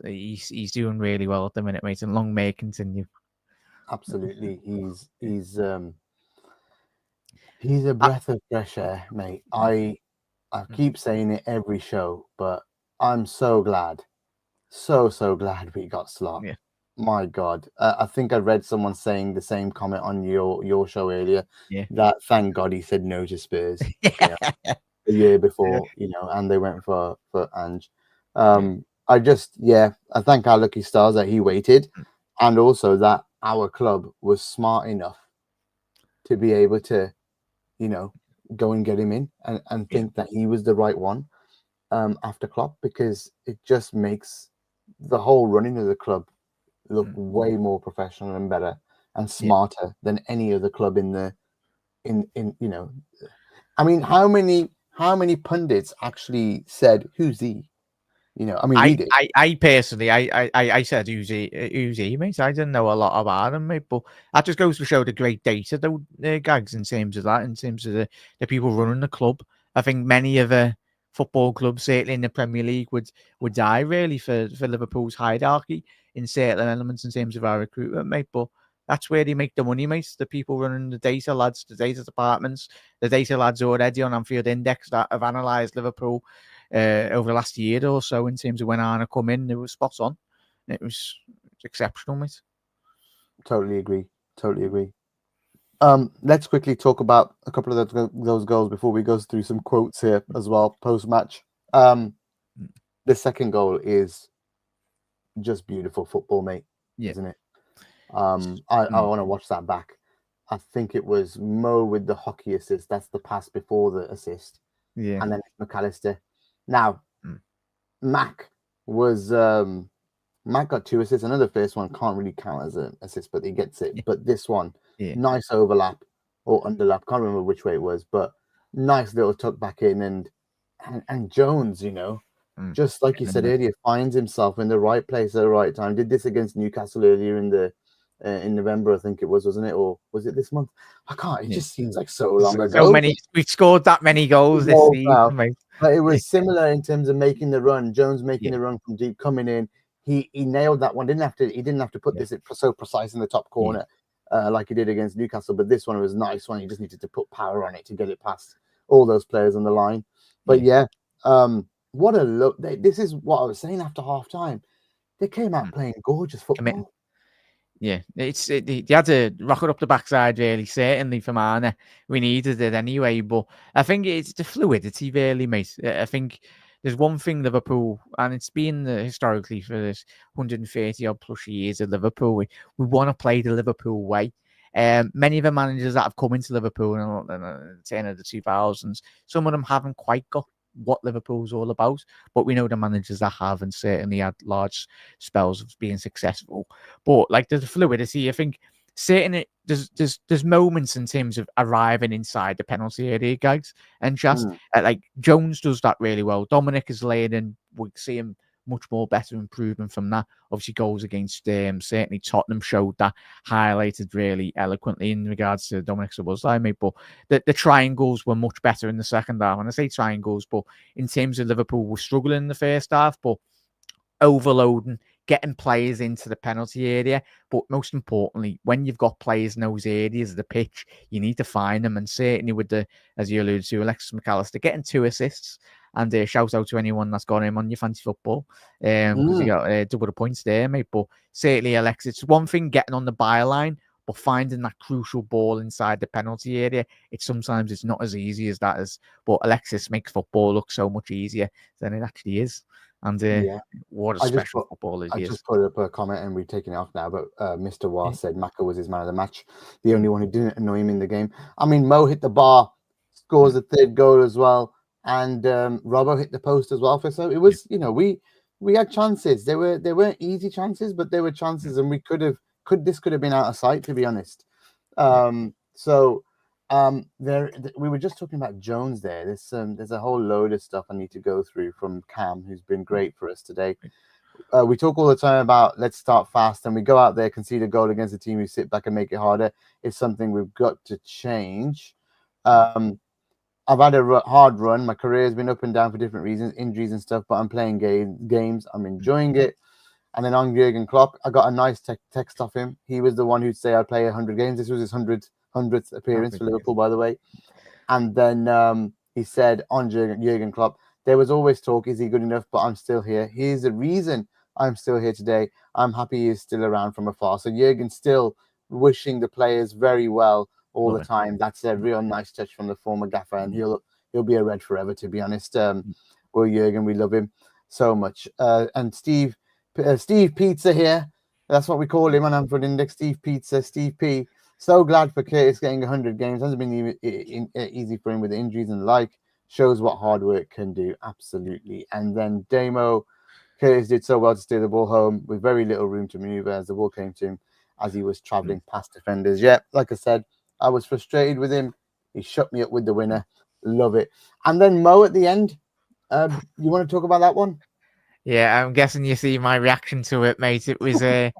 [SPEAKER 2] he's doing really well at the minute, mate, and long may it continue.
[SPEAKER 1] Absolutely, he's a breath of fresh air, mate. I keep saying it every show, but I'm so glad, so glad we got Slot.
[SPEAKER 2] Yeah.
[SPEAKER 1] My God, I think I read someone saying the same comment on your show earlier.
[SPEAKER 2] Yeah.
[SPEAKER 1] That thank God he said no to Spurs the year before, and they went for Ange. I thank our lucky stars that he waited, and also that our club was smart enough to be able to, go and get him in and think that he was the right one after Klopp, because it just makes the whole running of the club look way more professional and better and smarter than any other club in I mean, how many pundits actually said who's he? We did.
[SPEAKER 2] I personally, I said who's he, mate. I didn't know a lot about him, mate. But that just goes to show the great data, though, Gags, in terms of that, in terms of the people running the club. I think many of the football clubs, certainly in the Premier League, would die really for Liverpool's hierarchy in certain elements in terms of our recruitment, mate. But that's where they make the money, mate. The people running the data lads, the data departments, the data lads already on Anfield Index that have analysed Liverpool over the last year or so in terms of when Arne come in, it was spot on. It was exceptional, mate.
[SPEAKER 1] Totally agree. Let's quickly talk about a couple of those goals before we go through some quotes here as well post-match. The second goal is just beautiful football, mate, isn't it? I want to watch that back. I think it was Mo with the hockey assist. That's the pass before the assist.
[SPEAKER 2] Yeah.
[SPEAKER 1] And then it's McAllister. Now, Mac got 2 assists. Another first one can't really count as an assist, but he gets it. Yeah. But this one, nice overlap or underlap. Can't remember which way it was, but nice little tuck back in. And Jones, just like you said earlier, finds himself in the right place at the right time. Did this against Newcastle earlier in November, I think it was, wasn't it? Or was it this month? I can't. It just seems like so long ago.
[SPEAKER 2] So many. We've scored that many goals this season, mate.
[SPEAKER 1] But it was similar in terms of making the run. Jones making the run from deep, coming in. He nailed that one. He didn't have to put this so precise in the top corner like he did against Newcastle. But this one was a nice one. He just needed to put power on it to get it past all those players on the line. But what a look! This is what I was saying after half time. They came out playing gorgeous football.
[SPEAKER 2] Yeah, they had to rocket up the backside, really, certainly from Arne. We needed it anyway, but I think it's the fluidity, really, mate. I think there's one thing Liverpool, and it's been historically for this 130 odd plus years of Liverpool, we want to play the Liverpool way. Many of the managers that have come into Liverpool in the turn of the 2000s, some of them haven't quite got what Liverpool's all about, but we know the managers that have, and certainly had large spells of being successful. But like there's fluidity, I think. Certainly, there's moments in terms of arriving inside the penalty area, guys, and just like Jones does that really well. Dominic is laying in. We see him much more better improvement from that. Obviously, goals against certainly Tottenham showed that, highlighted really eloquently in regards to Dominic Szoboszlai, mate. But the triangles were much better in the second half. And I say triangles, but in terms of Liverpool, we're struggling in the first half, but overloading, getting players into the penalty area. But most importantly, when you've got players in those areas of the pitch, you need to find them. And certainly with as you alluded to, Alexis McAllister getting 2 assists. And shout out to anyone that's got him on your fantasy football, because you got double the points there, mate. But certainly, Alexis, it's one thing getting on the byline, but finding that crucial ball inside the penalty area, it's not as easy as that is. But Alexis makes football look so much easier than it actually is. And what a special footballer he is.
[SPEAKER 1] I just put up a comment and we've taken it off now, but Mr. War said Maka was his man of the match, the only one who didn't annoy him in the game. I mean, Mo hit the bar, scores a 3rd goal as well, and Robbo hit the post as well. So it was, we had chances. They weren't easy chances, but they were chances, and this could have been out of sight, to be honest. We were just talking about Jones there. There's a whole load of stuff I need to go through from Cam, who's been great for us today. We talk all the time about let's start fast, and we go out there, concede a goal against a team who sit back and make it harder. It's something we've got to change. I've had a hard run. My career has been up and down for different reasons, injuries and stuff, but I'm playing games. I'm enjoying it. And then on Jurgen Klopp, I got a nice text off him. He was the one who'd say I'd play 100 games. This was his 100th appearance for Liverpool, by the way. And then he said on Jurgen Klopp, there was always talk, is he good enough? But I'm still here. Here's the reason I'm still here today. I'm happy he is still around from afar. So Jurgen's still wishing the players very well all the time. That's a real nice touch from the former gaffer, and he'll be a Red forever, to be honest. Will Jurgen, we love him so much. And Steve Pizza here. That's what we call him on Anfield Index. Steve Pizza, Steve P. So glad for Curtis getting 100 games. Hasn't been easy for him with the injuries and the like. Shows what hard work can do. Absolutely. And then Damo, Curtis did so well to steer the ball home with very little room to maneuver as the ball came to him as he was traveling past defenders. Yeah, like I said, I was frustrated with him. He shut me up with the winner. Love it. And then Mo at the end. You want to talk about that one?
[SPEAKER 2] Yeah, I'm guessing you see my reaction to it, mate. It was a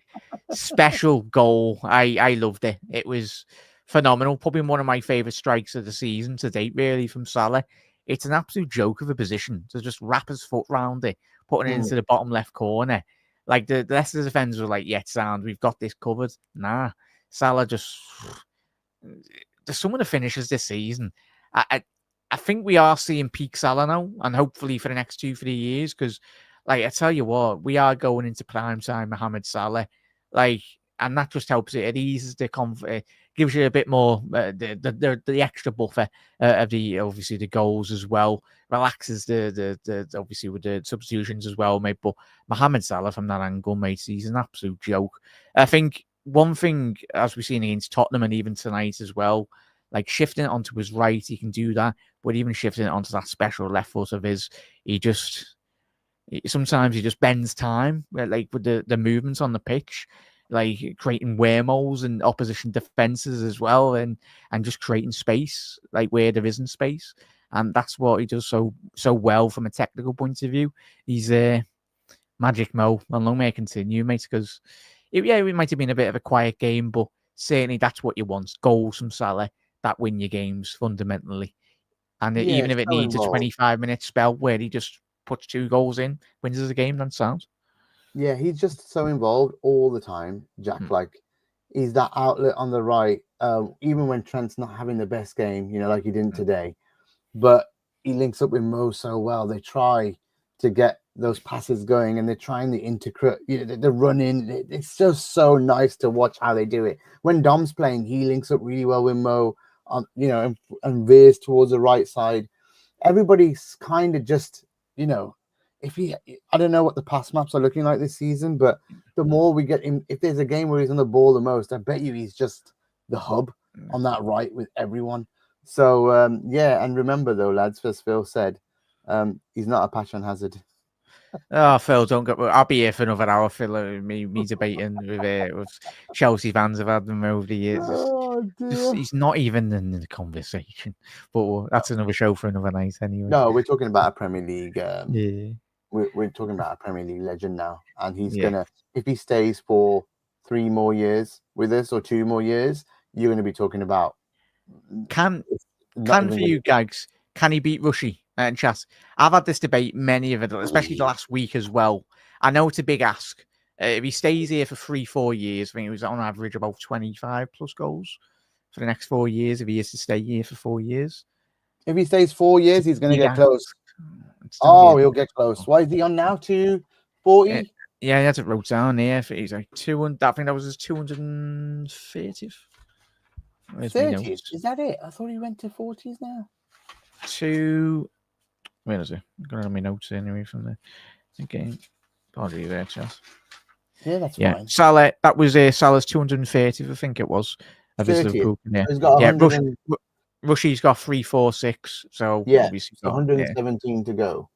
[SPEAKER 2] special goal. I loved it. It was phenomenal. Probably one of my favourite strikes of the season to date, really, from Salah. It's an absolute joke of a position to just wrap his foot round it, putting it into the bottom left corner. Like the rest of the defenders were like, yeah, sound, we've got this covered. Nah, Salah just... There's some of the finishes this season. I think we are seeing peak Salah now, and hopefully for the next 2-3 years, because, like, I tell you what, we are going into prime time Mohamed Salah, like, and that just helps it. It eases the comfort, gives you a bit more the extra buffer of obviously the goals as well, relaxes the obviously with the substitutions as well, mate. But Mohamed Salah from that angle, mate, he's an absolute joke. I think one thing, as we've seen against Tottenham and even tonight as well, like shifting it onto his right, he can do that. But even shifting it onto that special left foot of his, sometimes he just bends time, like with the movements on the pitch, like creating wormholes and opposition defenses as well, and just creating space, like where there isn't space. And that's what he does so well from a technical point of view. He's Magic Mo, and long may it continue, mate, because it might have been a bit of a quiet game, but certainly that's what you want. Goals from Salah that win your games fundamentally. And even if it needs a 25-minute spell where he just puts 2 goals in, wins us a game, that sounds.
[SPEAKER 1] Yeah, he's just so involved all the time, Jack. Like, he's that outlet on the right, even when Trent's not having the best game, like he didn't today. But he links up with Mo so well. They try to get those passes going, and they're trying to integrate, the run in. It's just so nice to watch how they do it. When Dom's playing, he links up really well with Mo, and veers towards the right side. Everybody's kind of just you know, I don't know what the pass maps are looking like this season, but the more we get him, if there's a game where he's on the ball the most, I bet you he's just the hub on that right with everyone. So yeah, and remember though, lads, as Phil said, he's not a passion hazard.
[SPEAKER 2] Oh, Phil, don't go. I'll be here for another hour, Phil. Me debating with Chelsea fans have had them over the years.
[SPEAKER 1] Oh dear.
[SPEAKER 2] He's not even in the conversation. But that's another show for another night, anyway.
[SPEAKER 1] No, we're talking about a Premier League.
[SPEAKER 2] Yeah.
[SPEAKER 1] We're talking about a Premier League legend now, and he's gonna, if he stays for 3 more years with us or 2 more years, you're gonna be talking about.
[SPEAKER 2] Can for you, Gags? Can he beat Rushy and Chas? I've had this debate many of it, especially the last week as well. I know it's a big ask. If he stays here for 3-4 years, I think it was on average about 25 plus goals for the next 4 years. If he is to stay here for 4 years,
[SPEAKER 1] if he stays 4 years, he's going to get close. He'll get close. Why is he on now? 240?
[SPEAKER 2] Yeah, he had it wrote down here. He's like 200. I think that was his 230th.
[SPEAKER 1] 30th? Is that it? I thought he went to 40s now.
[SPEAKER 2] Where is it? I'm going to have my notes anyway from the game. Probably there, Chas.
[SPEAKER 1] Yeah, that's fine.
[SPEAKER 2] Salah, that was Salah's 230th, I think it was. Of his Liverpool. Yeah,
[SPEAKER 1] he's got
[SPEAKER 2] Rushy's got 346, so
[SPEAKER 1] yeah,
[SPEAKER 2] obviously
[SPEAKER 1] 117 to go.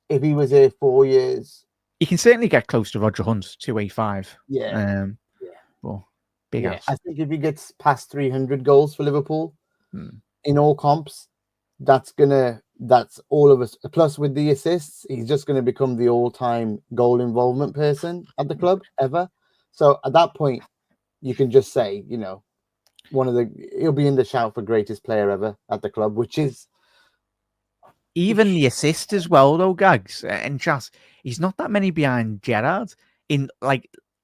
[SPEAKER 1] If he was here 4 years,
[SPEAKER 2] he can certainly get close to Roger Hunt, 285.
[SPEAKER 1] Yeah.
[SPEAKER 2] Well, big ass.
[SPEAKER 1] I think if he gets past 300 goals for Liverpool in all comps, that's all of us. Plus, with the assists, he's just going to become the all-time goal involvement person at the club ever. So at that point, you can just say, he'll be in the shout for greatest player ever at the club, which is
[SPEAKER 2] even the assist as well, though, Gags and Chas. He's not that many behind Gerrard in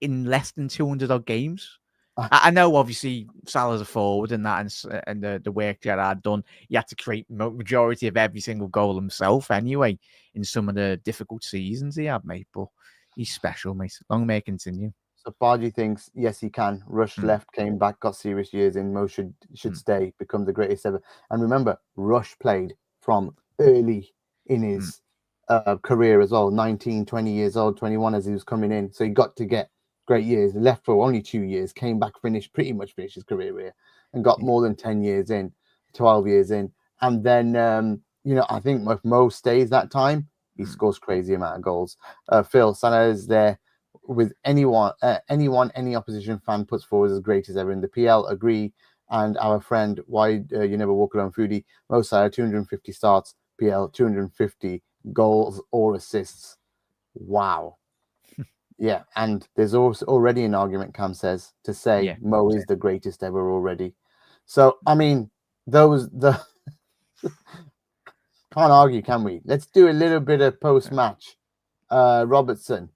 [SPEAKER 2] less than 200 odd games. I know, obviously, Salah's a forward and that, and the work Gerrard done. He had to create majority of every single goal himself, anyway, in some of the difficult seasons he had, mate. But he's special, mate. Long may it continue.
[SPEAKER 1] So Fargy thinks, yes, he can. Rush left, came back, got serious years in. Mo should stay, become the greatest ever. And remember, Rush played from early in his career as well, 19, 20 years old, 21 as he was coming in. So he got to get great years. Left for only 2 years, came back, pretty much finished his career here, and got more than 10 years in, 12 years in. And then, I think if Mo stays that time, he scores crazy amount of goals. Phil, Salah is there with anyone, any opposition fan puts forward as great as ever in the PL. Agree. And our friend, why you never walk alone, Foodie, Mo Salah, 250 starts, PL, 250 goals or assists. Wow. Yeah, and there's also already an argument, Cam says, to say Mo is the greatest ever already. So, I mean, can't argue, can we? Let's do a little bit of post-match. Robertson.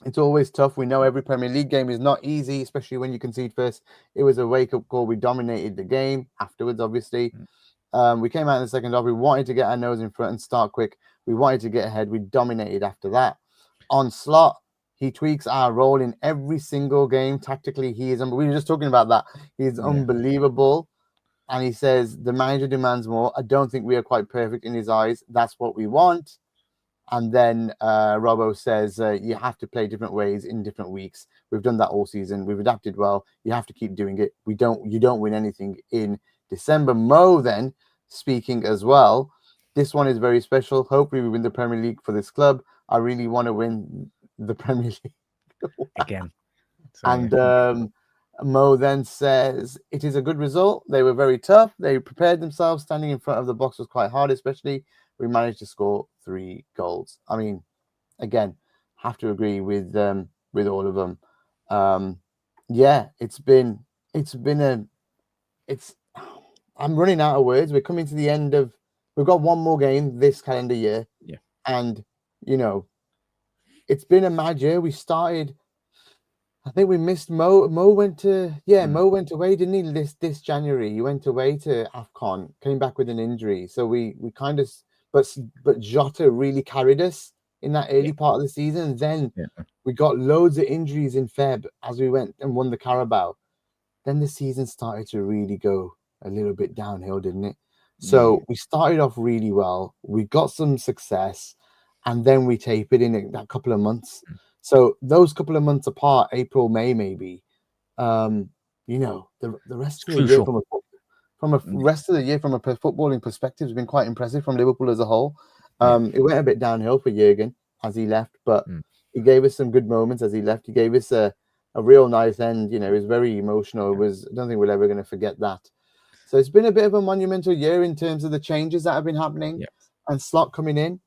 [SPEAKER 1] It's always tough. We know every Premier League game is not easy, especially when you concede first. It was a wake-up call. We dominated the game afterwards, obviously. We came out in the second half. We wanted to get our nose in front and start quick. We wanted to get ahead. We dominated after that. On Slot, he tweaks our role in every single game. Tactically, we were just talking about that. He's unbelievable. And he says, the manager demands more. I don't think we are quite perfect in his eyes. That's what we want. And then Robbo says, you have to play different ways in different weeks. We've done that all season. We've adapted well. You have to keep doing it. You don't win anything in December. Mo then speaking as well. This one is very special. Hopefully we win the Premier League for this club. I really want to win the Premier League
[SPEAKER 2] again.
[SPEAKER 1] And Mo then says, it is a good result. They were very tough. They prepared themselves. Standing in front of the box was quite hard, especially. We managed to score 3 goals. I mean, again, have to agree with all of them. I'm running out of words. We're coming to the end of. We've got one more game this calendar year.
[SPEAKER 2] Yeah,
[SPEAKER 1] and it's been a mad year. We started. I think we missed Mo. Mo went to Mo went away, didn't he? This January, he went away to AFCON, came back with an injury. So we kind of. But Jota really carried us in that early part of the season. And then we got loads of injuries in Feb as we went and won the Carabao. Then the season started to really go a little bit downhill, didn't it? So we started off really well. We got some success, and then we tapered in a couple of months. So those couple of months apart, April, May, maybe, the rest
[SPEAKER 2] It's
[SPEAKER 1] of the year
[SPEAKER 2] crucial.
[SPEAKER 1] from a rest of the year from a footballing perspective has been quite impressive from Liverpool as a whole. It went a bit downhill for Jurgen as he left, but he gave us some good moments as he left. He gave us a real nice end. It was very emotional. I don't think we're ever going to forget that. So it's been a bit of a monumental year in terms of the changes that have been happening and Slot coming in.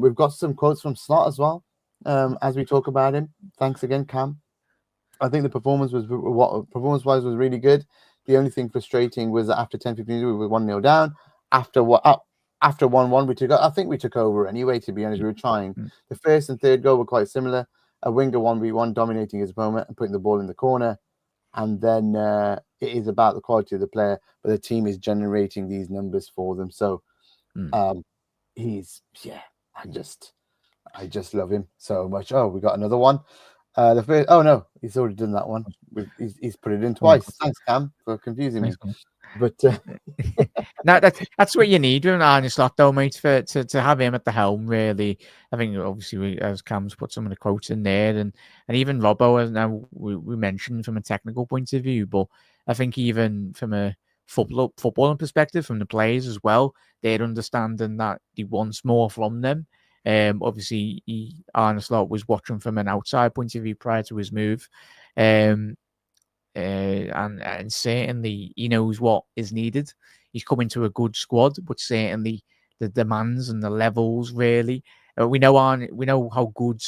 [SPEAKER 1] We've got some quotes from Slot as well as we talk about him. Thanks again, Cam. I think the performance-wise was really good. The only thing frustrating was that after 10-15 we were 1-0 down. After 1-1, I think we took over anyway, to be honest. We were trying. The first and third goal were quite similar. A winger 1v1 dominating his opponent and putting the ball in the corner. And then it is about the quality of the player, but the team is generating these numbers for them. So I just love him so much. Oh, we got another one. The first, no, he's already done that one. He's put it in twice. Thanks, Cam, for confusing me. But
[SPEAKER 2] no, that's what you need with an Arne Slot, though, mate. To have him at the helm, really. I think obviously, as Cam's put some of the quotes in there, and even Robbo, as now we mentioned from a technical point of view, but I think even from a footballing perspective, from the players as well, they're understanding that he wants more from them. Obviously, Arne Slot was watching from an outside point of view prior to his move. And certainly he knows what is needed. He's coming to a good squad, but certainly the demands and the levels really. We know how good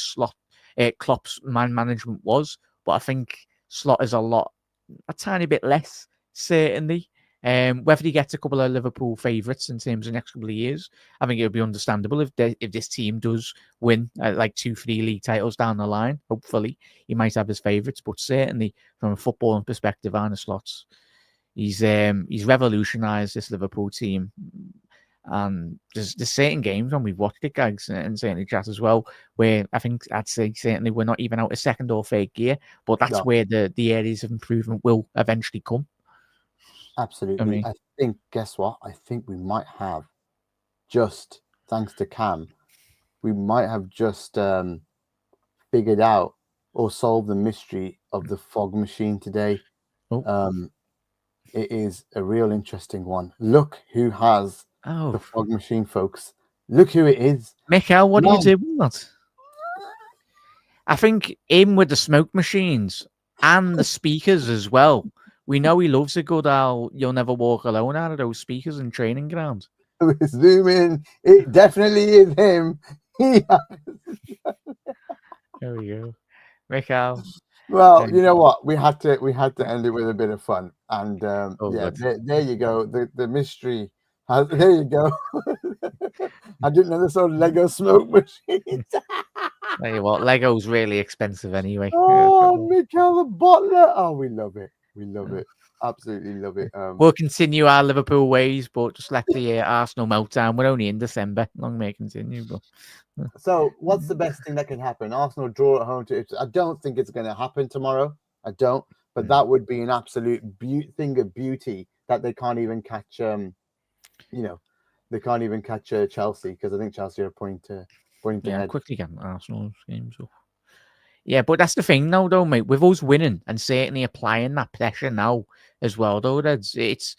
[SPEAKER 2] Klopp's man management was, but I think Slot is a tiny bit less, certainly. Whether he gets a couple of Liverpool favourites in terms of the next couple of years, I think it would be understandable if this team does win like 2-3 league titles down the line. Hopefully, he might have his favourites, but certainly from a footballing perspective, Arne Slot's he's revolutionised this Liverpool team. And there's certain games when we've watched it, Gags, and certainly chat as well, where I think I'd say certainly we're not even out of second or third gear, but that's where the areas of improvement will eventually come.
[SPEAKER 1] Absolutely. I think, guess what? I think we might have just, thanks to Cam, we might have just figured out or solved the mystery of the fog machine today. It is a real interesting one. Look who has the fog machine, folks. Look who it is.
[SPEAKER 2] Michael, what do you do with that? I think him with the smoke machines and the speakers as well. We know he loves a good "You'll Never Walk Alone" out of those speakers in training ground.
[SPEAKER 1] Zoom in. It definitely is him.
[SPEAKER 2] There we go, Michael.
[SPEAKER 1] Well, you know what? We had to end it with a bit of fun, and there you go. The mystery. There you go. I didn't know this old Lego smoke machine.
[SPEAKER 2] Tell you what, Lego's really expensive anyway.
[SPEAKER 1] Oh, Mikel the Butler. Oh, we love it. We love it. Absolutely love it.
[SPEAKER 2] We'll continue our Liverpool ways, but just let the Arsenal meltdown. We're only in December. Long may it continue. But
[SPEAKER 1] so, what's the best thing that can happen? Arsenal draw at home. I don't think it's going to happen tomorrow. I don't. But that would be an absolute thing of beauty that they can't even catch. They can't even catch Chelsea, because I think Chelsea are a point ahead.
[SPEAKER 2] Quickly get Arsenal's games up. Yeah, but that's the thing now, though, mate. With us winning and certainly applying that pressure now as well, though, it's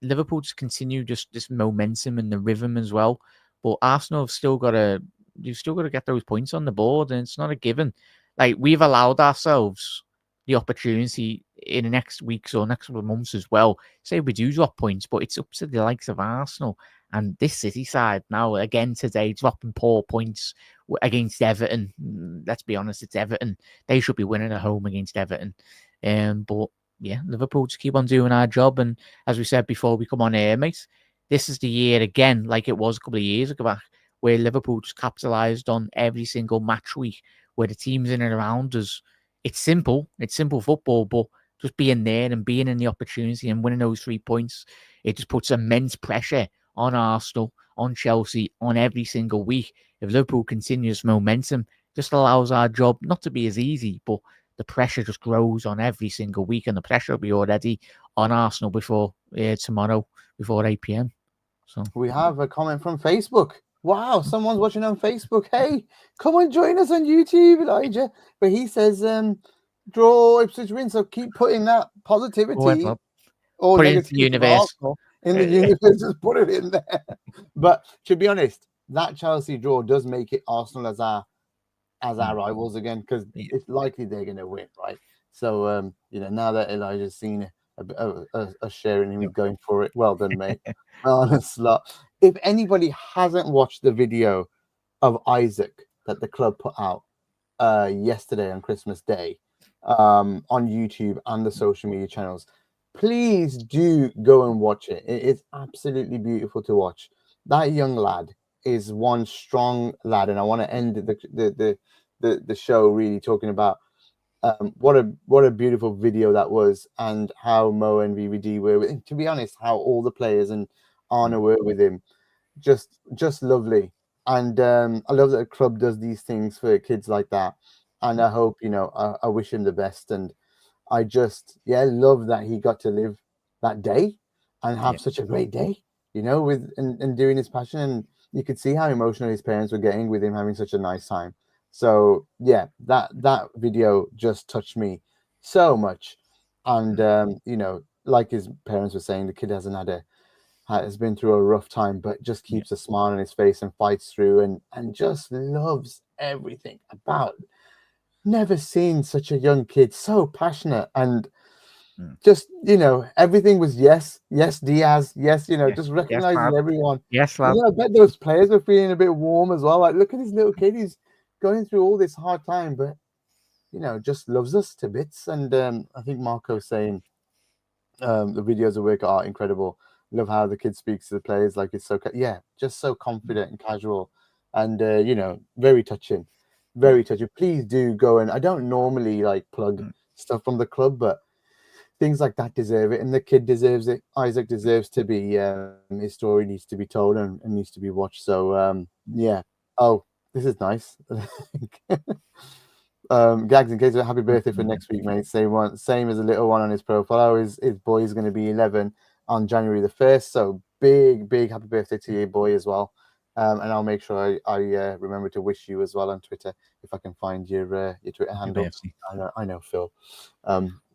[SPEAKER 2] Liverpool just continue just this momentum and the rhythm as well. But Arsenal have still got to get those points on the board, and it's not a given. Like, we've allowed ourselves the opportunity in the next weeks or next couple of months as well. Say we do drop points, but it's up to the likes of Arsenal and this City side now again today, dropping poor points against Everton. Let's be honest, it's Everton. They should be winning at home against Everton. But yeah, Liverpool just keep on doing our job. And as we said before we come on air, mate, this is the year again, like it was a couple of years ago back, where Liverpool just capitalised on every single match week, where the teams in and around us. It's simple football, but just being there and being in the opportunity and winning those 3 points, it just puts immense pressure on Arsenal, on Chelsea, on every single week. If Liverpool continues momentum, just allows our job not to be as easy, but the pressure just grows on every single week, and the pressure will be already on Arsenal before tomorrow, before 8 p.m. So
[SPEAKER 1] we have a comment from Facebook. Wow, someone's watching on Facebook. Hey, come and join us on YouTube, Elijah. But he says, draw Ipswich win. So keep putting that positivity or
[SPEAKER 2] put it into the
[SPEAKER 1] negativity for
[SPEAKER 2] universe.
[SPEAKER 1] Arsenal in the universe. Just put it in there. But to be honest, that Chelsea draw does make it Arsenal as our rivals again, because it's likely they're going to win, right? So now that Elijah's seen a share and he's going for it, well done, mate. Honestly, if anybody hasn't watched the video of Isaac that the club put out yesterday on Christmas Day on YouTube and the social media channels, please do go and watch it. It's absolutely beautiful to watch. That young lad is one strong lad, and I want to end the show really talking about what a beautiful video that was, and how Mo and VVD were with him. To be honest, how all the players and Arna were with him, just lovely. And I love that the club does these things for kids like that, and I hope I wish him the best, and I just love that he got to live that day and have such a great day, with and doing his passion. And you could see how emotional his parents were getting with him having such a nice time. So that video just touched me so much. And like his parents were saying, the kid has been through a rough time, but just keeps a smile on his face and fights through, and just loves everything about. Never seen such a young kid so passionate, and just everything was yes Diaz, just recognizing everyone.
[SPEAKER 2] Lad.
[SPEAKER 1] I bet those players were feeling a bit warm as well. Like, look at this little kid, he's going through all this hard time, but just loves us to bits. And I think Marco's saying the videos of work are incredible. Love how the kid speaks to the players like it's so just so confident and casual, and very touching. Very touching. Please do go, and I don't normally plug stuff from the club, but things like that deserve it, and the kid deserves it. Isaac deserves to be his story needs to be told and needs to be watched. So oh, this is nice. Gags, in case of happy birthday for next week, mate. Same as a little one on his profile. His boy is going to be 11 on January the 1st, so big happy birthday to your boy as well. And I'll make sure I remember to wish you as well on Twitter if I can find your Twitter handle. I know Phil,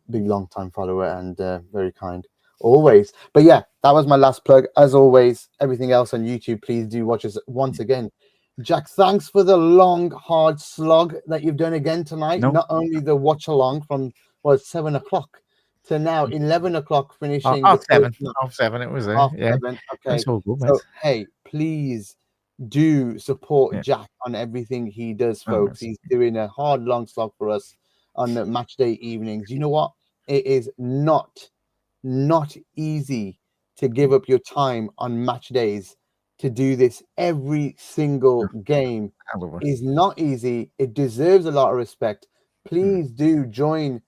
[SPEAKER 1] big long time follower and very kind always. But that was my last plug. As always, everything else on YouTube, please do watch us once again. Jack, thanks for the long hard slog that you've done again tonight. Not only the watch along from 7 o'clock to now 11 o'clock finishing.
[SPEAKER 2] Half seven. It was there.
[SPEAKER 1] Half 7. Okay.
[SPEAKER 2] So good,
[SPEAKER 1] so hey, please do support Jack on everything he does, folks. He's doing a hard long slog for us on the match day evenings. You know what? It is not easy to give up your time on match days to do this every single game. Is not easy. It deserves a lot of respect. Please do join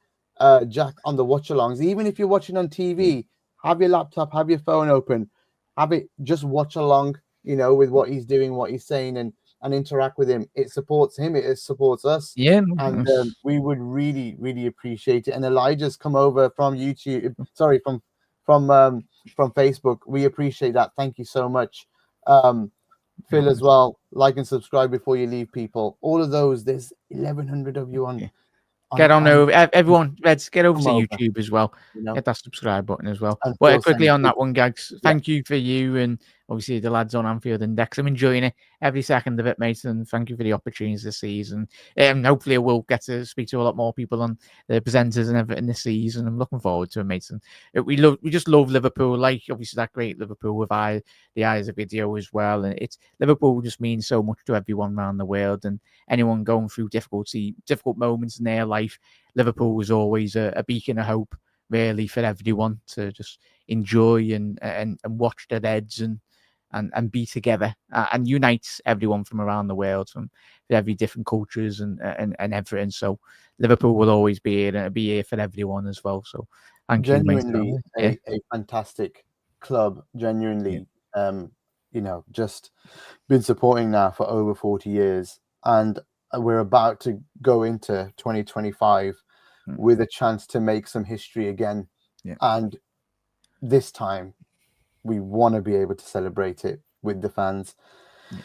[SPEAKER 1] Jack on the watch alongs. Even if you're watching on TV, have your laptop, have your phone open, have it just watch along, with what he's doing, what he's saying, and interact with him. It supports him, it supports us. And we would really appreciate it. And Elijah's come over from YouTube, sorry, from Facebook. We appreciate that. Thank you so much. Phil as well, like and subscribe before you leave, people. All of those, there's 1,100 of you on.
[SPEAKER 2] Get on over, everyone. Let's get over to YouTube as well. Hit that subscribe button as well. But quickly on that one, Gags. Thank you for you and obviously the lads on Anfield Index. I'm enjoying it every second of it, mate. And thank you for the opportunities this season. Hopefully, I will get to speak to a lot more people on the presenters and everything this season. I'm looking forward to it, mate. And we just love Liverpool. Like obviously that great Liverpool with the eyes of video as well. And it's Liverpool just means so much to everyone around the world, and anyone going through difficult moments in their life. Liverpool was always a beacon of hope, really, for everyone to just enjoy and watch their heads and be together and unites everyone from around the world, from every different cultures and everything. So Liverpool will always be here and be here for everyone as well. So
[SPEAKER 1] genuinely a fantastic club. Genuinely, just been supporting now for over 40 years, and we're about to go into 2025 with a chance to make some history again.
[SPEAKER 2] Yeah.
[SPEAKER 1] And this time, we want to be able to celebrate it with the fans.
[SPEAKER 2] Yeah.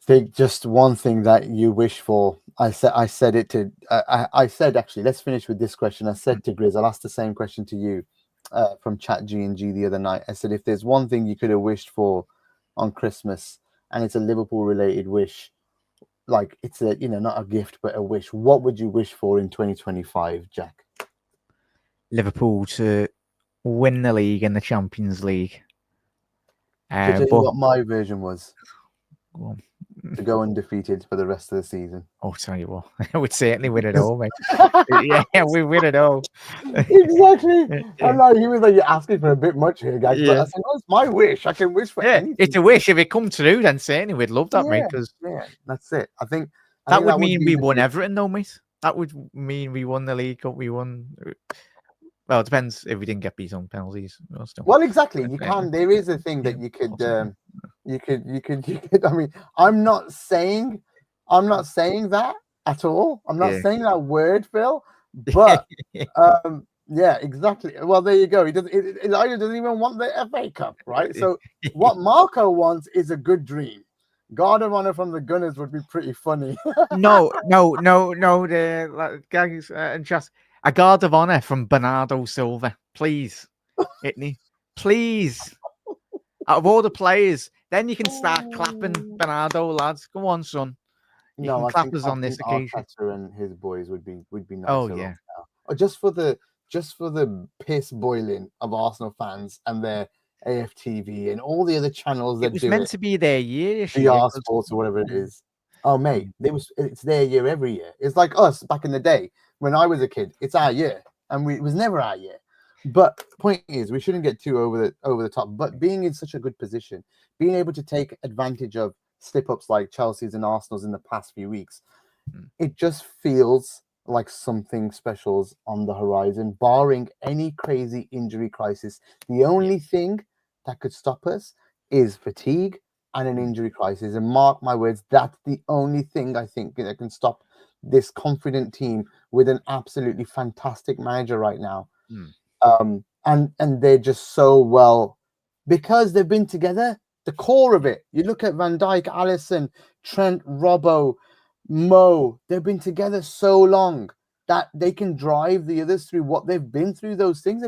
[SPEAKER 1] Think just one thing that you wish for. I said it to. I said actually. Let's finish with this question. I said to Grizz. I'll ask the same question to you from Chat G&G the other night. I said if there's one thing you could have wished for on Christmas, and it's a Liverpool related wish, like it's a not a gift but a wish. What would you wish for in 2025, Jack?
[SPEAKER 2] Liverpool to win the league and the Champions League.
[SPEAKER 1] To tell you what my version was.
[SPEAKER 2] Go on.
[SPEAKER 1] To go undefeated for the rest of the season.
[SPEAKER 2] Oh, tell you what, I would certainly win it all, mate. Yeah, we win it all.
[SPEAKER 1] Exactly.
[SPEAKER 2] Yeah.
[SPEAKER 1] I'm like, he was like, you're asking for a bit much here, guys.
[SPEAKER 2] Yeah.
[SPEAKER 1] But I said, well, it's my wish. I can wish for anything.
[SPEAKER 2] It's a wish. If it comes through, then certainly we'd love that, mate. Because
[SPEAKER 1] that's it. I think
[SPEAKER 2] that would mean we won everything, though, mate. That would mean we won the League Cup. We won. Well, it depends if we didn't get beat on penalties.
[SPEAKER 1] Well, exactly. You can. There is a thing that you could. You could. I mean, I'm not saying that at all. I'm not saying that word, Phil. But yeah, exactly. Well, there you go. Elijah doesn't even want the FA Cup, right? So what Marco wants is a good dream. Guard of honor from the Gunners would be pretty funny.
[SPEAKER 2] No. The Gags and just a guard of honor from Bernardo Silva, please, Whitney, please. Out of all the players, then you can start clapping Bernardo, lads. Go on, son. You can clap us on this occasion.
[SPEAKER 1] Arteta and his boys would be nice.
[SPEAKER 2] Oh yeah.
[SPEAKER 1] Just for the piss boiling of Arsenal fans and their AFTV and all the other channels that
[SPEAKER 2] it was meant to be their year.
[SPEAKER 1] BR Sports or whatever it is. Oh mate, it's their year every year. It's like us back in the day when I was a kid. It's our year, and it was never our year. But point is, we shouldn't get too over the top. But being in such a good position, being able to take advantage of slip-ups like Chelsea's and Arsenal's in the past few weeks, it just feels like something special's on the horizon, barring any crazy injury crisis. The only thing that could stop us is fatigue and an injury crisis. And mark my words, that's the only thing I think that can stop this confident team with an absolutely fantastic manager right now. And they're just so well because they've been together. The core of it. You look at Van Dijk, Alisson, Trent, Robbo, Mo. They've been together so long that they can drive the others through what they've been through. Those things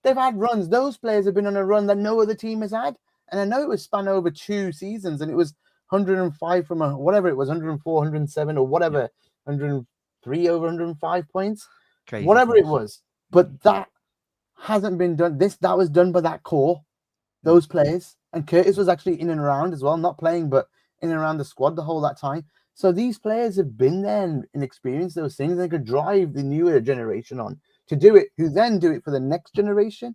[SPEAKER 1] they've had runs. Those players have been on a run that no other team has had. And I know it was span over 2 seasons, and it was 105 from whatever it was, 104, 107, or whatever, 103 over 105 points, whatever it was. But that hasn't been done. That was done by that core, those players. And Curtis was actually in and around as well, not playing, but in and around the squad the whole that time. So these players have been there and experienced those things. They could drive the newer generation on to do it, who then do it for the next generation.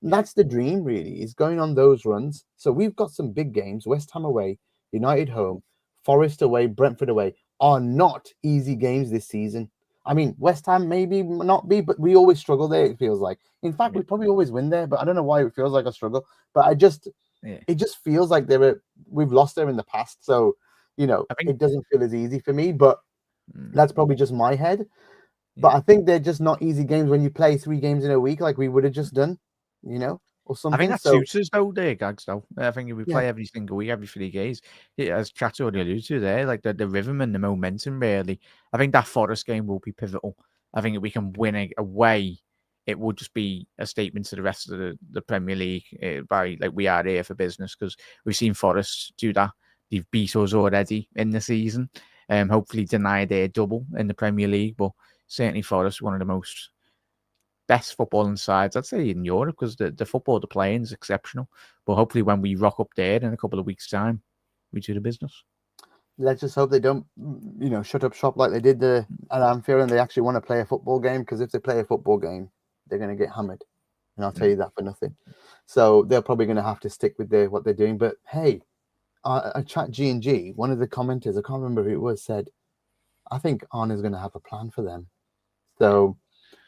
[SPEAKER 1] And that's the dream, really, is going on those runs. So we've got some big games. West Ham away, United home, Forest away, Brentford away are not easy games this season. I mean, West Ham maybe not be, but we always struggle there, it feels like. In fact, we probably always win there, but I don't know why it feels like a struggle. But it just feels like we've lost there in the past. So, it doesn't feel as easy for me, but that's probably just my head. But I think they're just not easy games when you play 3 games in a week like we would have just done, or something.
[SPEAKER 2] I think that suits us though, Gags, though. I think if we play every single week, every 3 games, as Chat already alluded to there, like the rhythm and the momentum, really. I think that Forest game will be pivotal. I think if we can win away, it would just be a statement to the rest of the Premier League by like we are here for business, because we've seen Forest do that. They've beat us already in the season. Hopefully deny their double in the Premier League, but certainly Forest, one of the most best footballing sides, I'd say, in Europe, because the football they're playing is exceptional. But hopefully when we rock up there in a couple of weeks' time, we do the business.
[SPEAKER 1] Let's just hope they don't, shut up shop like they did at Anfield, and they actually want to play a football game, because if they play a football game, they're going to get hammered. And I'll tell you that for nothing. So they're probably going to have to stick with what they're doing. But hey, I chat G&G, one of the commenters, I can't remember who it was, said, I think Arne's going to have a plan for them. So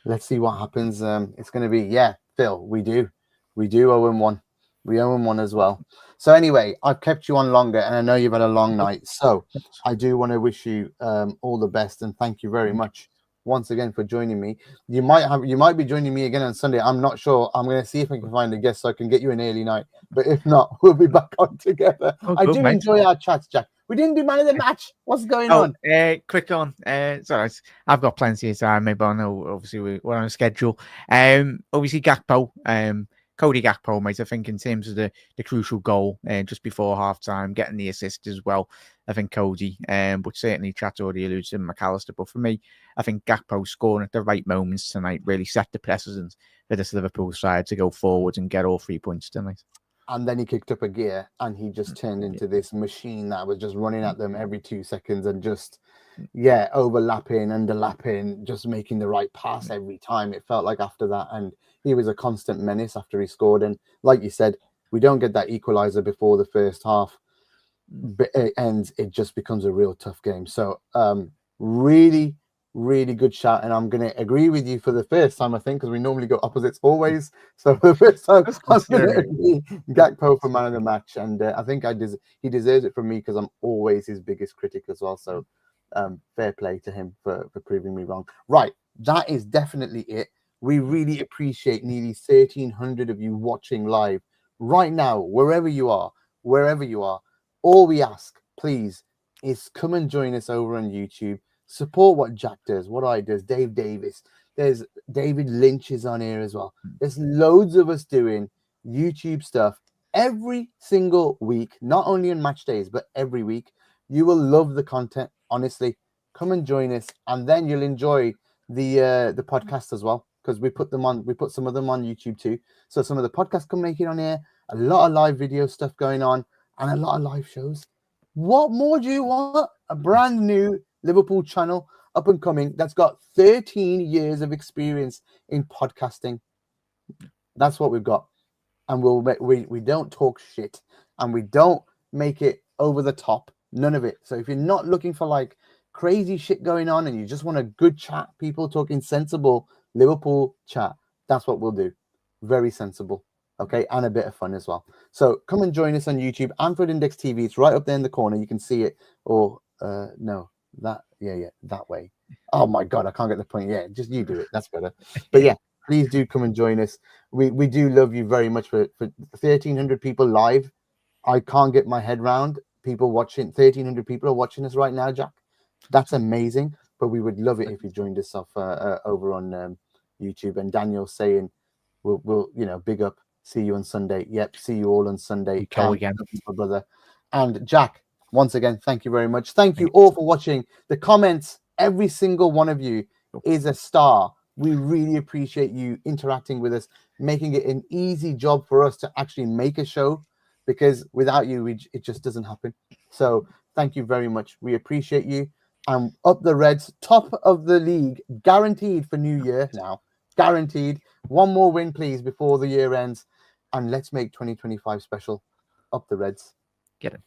[SPEAKER 1] let's see what happens. It's going to be, Phil, we do owe him one. We owe him one as well. So anyway, I've kept you on longer, and I know you've had a long night. So I do want to wish you all the best, and thank you very much once again for joining me. You might be joining me again on Sunday. I'm not sure. I'm going to see if I can find a guest so I can get you an early night. But if not, we'll be back on together.
[SPEAKER 2] Oh,
[SPEAKER 1] I
[SPEAKER 2] good,
[SPEAKER 1] do
[SPEAKER 2] mate.
[SPEAKER 1] enjoy our chats, Jack. We didn't do man of the match. What's going
[SPEAKER 2] Oh,
[SPEAKER 1] on?
[SPEAKER 2] quick on. Sorry, I've got plenty of time, maybe I know obviously we're on a schedule. Obviously Gakpo, Cody Gakpo, mate. I think in terms of the crucial goal, just before half time, getting the assist as well. I think Cody, but certainly chat already alludes to McAllister. But for me, I think Gakpo scoring at the right moments tonight really set the precedent for this Liverpool side to go forward and get all 3 points tonight.
[SPEAKER 1] And then he kicked up a gear and he just turned into this machine that was just running at them every 2 seconds and just, overlapping, underlapping, just making the right pass every time. It felt like after that. And he was a constant menace after he scored. And like you said, we don't get that equalizer before the first half, and it just becomes a real tough game. So really, really good shout. And I'm going to agree with you for the first time, I think, because we normally go opposites always. So for the first time, I'm going to agree Gakpo for man of the match. And I think he deserves it from me because I'm always his biggest critic as well. So fair play to him for proving me wrong. Right. That is definitely it. We really appreciate nearly 1,300 of you watching live right now, wherever you are. All we ask, please, is come and join us over on YouTube. Support what Jack does, what I does, Dave Davis. There's David Lynch is on here as well. There's loads of us doing YouTube stuff every single week, not only on match days, but every week. You will love the content, honestly. Come and join us, and then you'll enjoy the podcast as well, because we put some of them on YouTube too. So some of the podcasts can make it on here, a lot of live video stuff going on, and a lot of live shows. What more do you want? A brand new Liverpool channel up and coming that's got 13 years of experience in podcasting. That's what we've got. And we don't talk shit, and we don't make it over the top. None of it. So if you're not looking for like crazy shit going on and you just want a good chat, people talking sensible Liverpool chat, that's what we'll do. Very sensible. Okay, and a bit of fun as well. So come and join us on YouTube. Anfield Index TV. It's right up there in the corner. You can see it. Or no, that that way. Oh my god, I can't get the point. Yeah, just you do it. That's better. But yeah, please do come and join us. We do love you very much for 1,300 people live. I can't get my head round people watching. 1,300 people are watching us right now, Jack. That's amazing. But we would love it if you joined us off over on YouTube. And Daniel's saying, we'll big up. See you on Sunday. Yep. See you all on Sunday.
[SPEAKER 2] Go again,
[SPEAKER 1] brother. And Jack, once again, thank you very much. Thank you all for watching. The comments, every single one of you is a star. We really appreciate you interacting with us, making it an easy job for us to actually make a show, because without you, it just doesn't happen. So thank you very much. We appreciate you. And up the Reds, top of the league, guaranteed for New Year now. Guaranteed. One more win, please, before the year ends. And let's make 2025 special. Up the Reds.
[SPEAKER 2] Get it.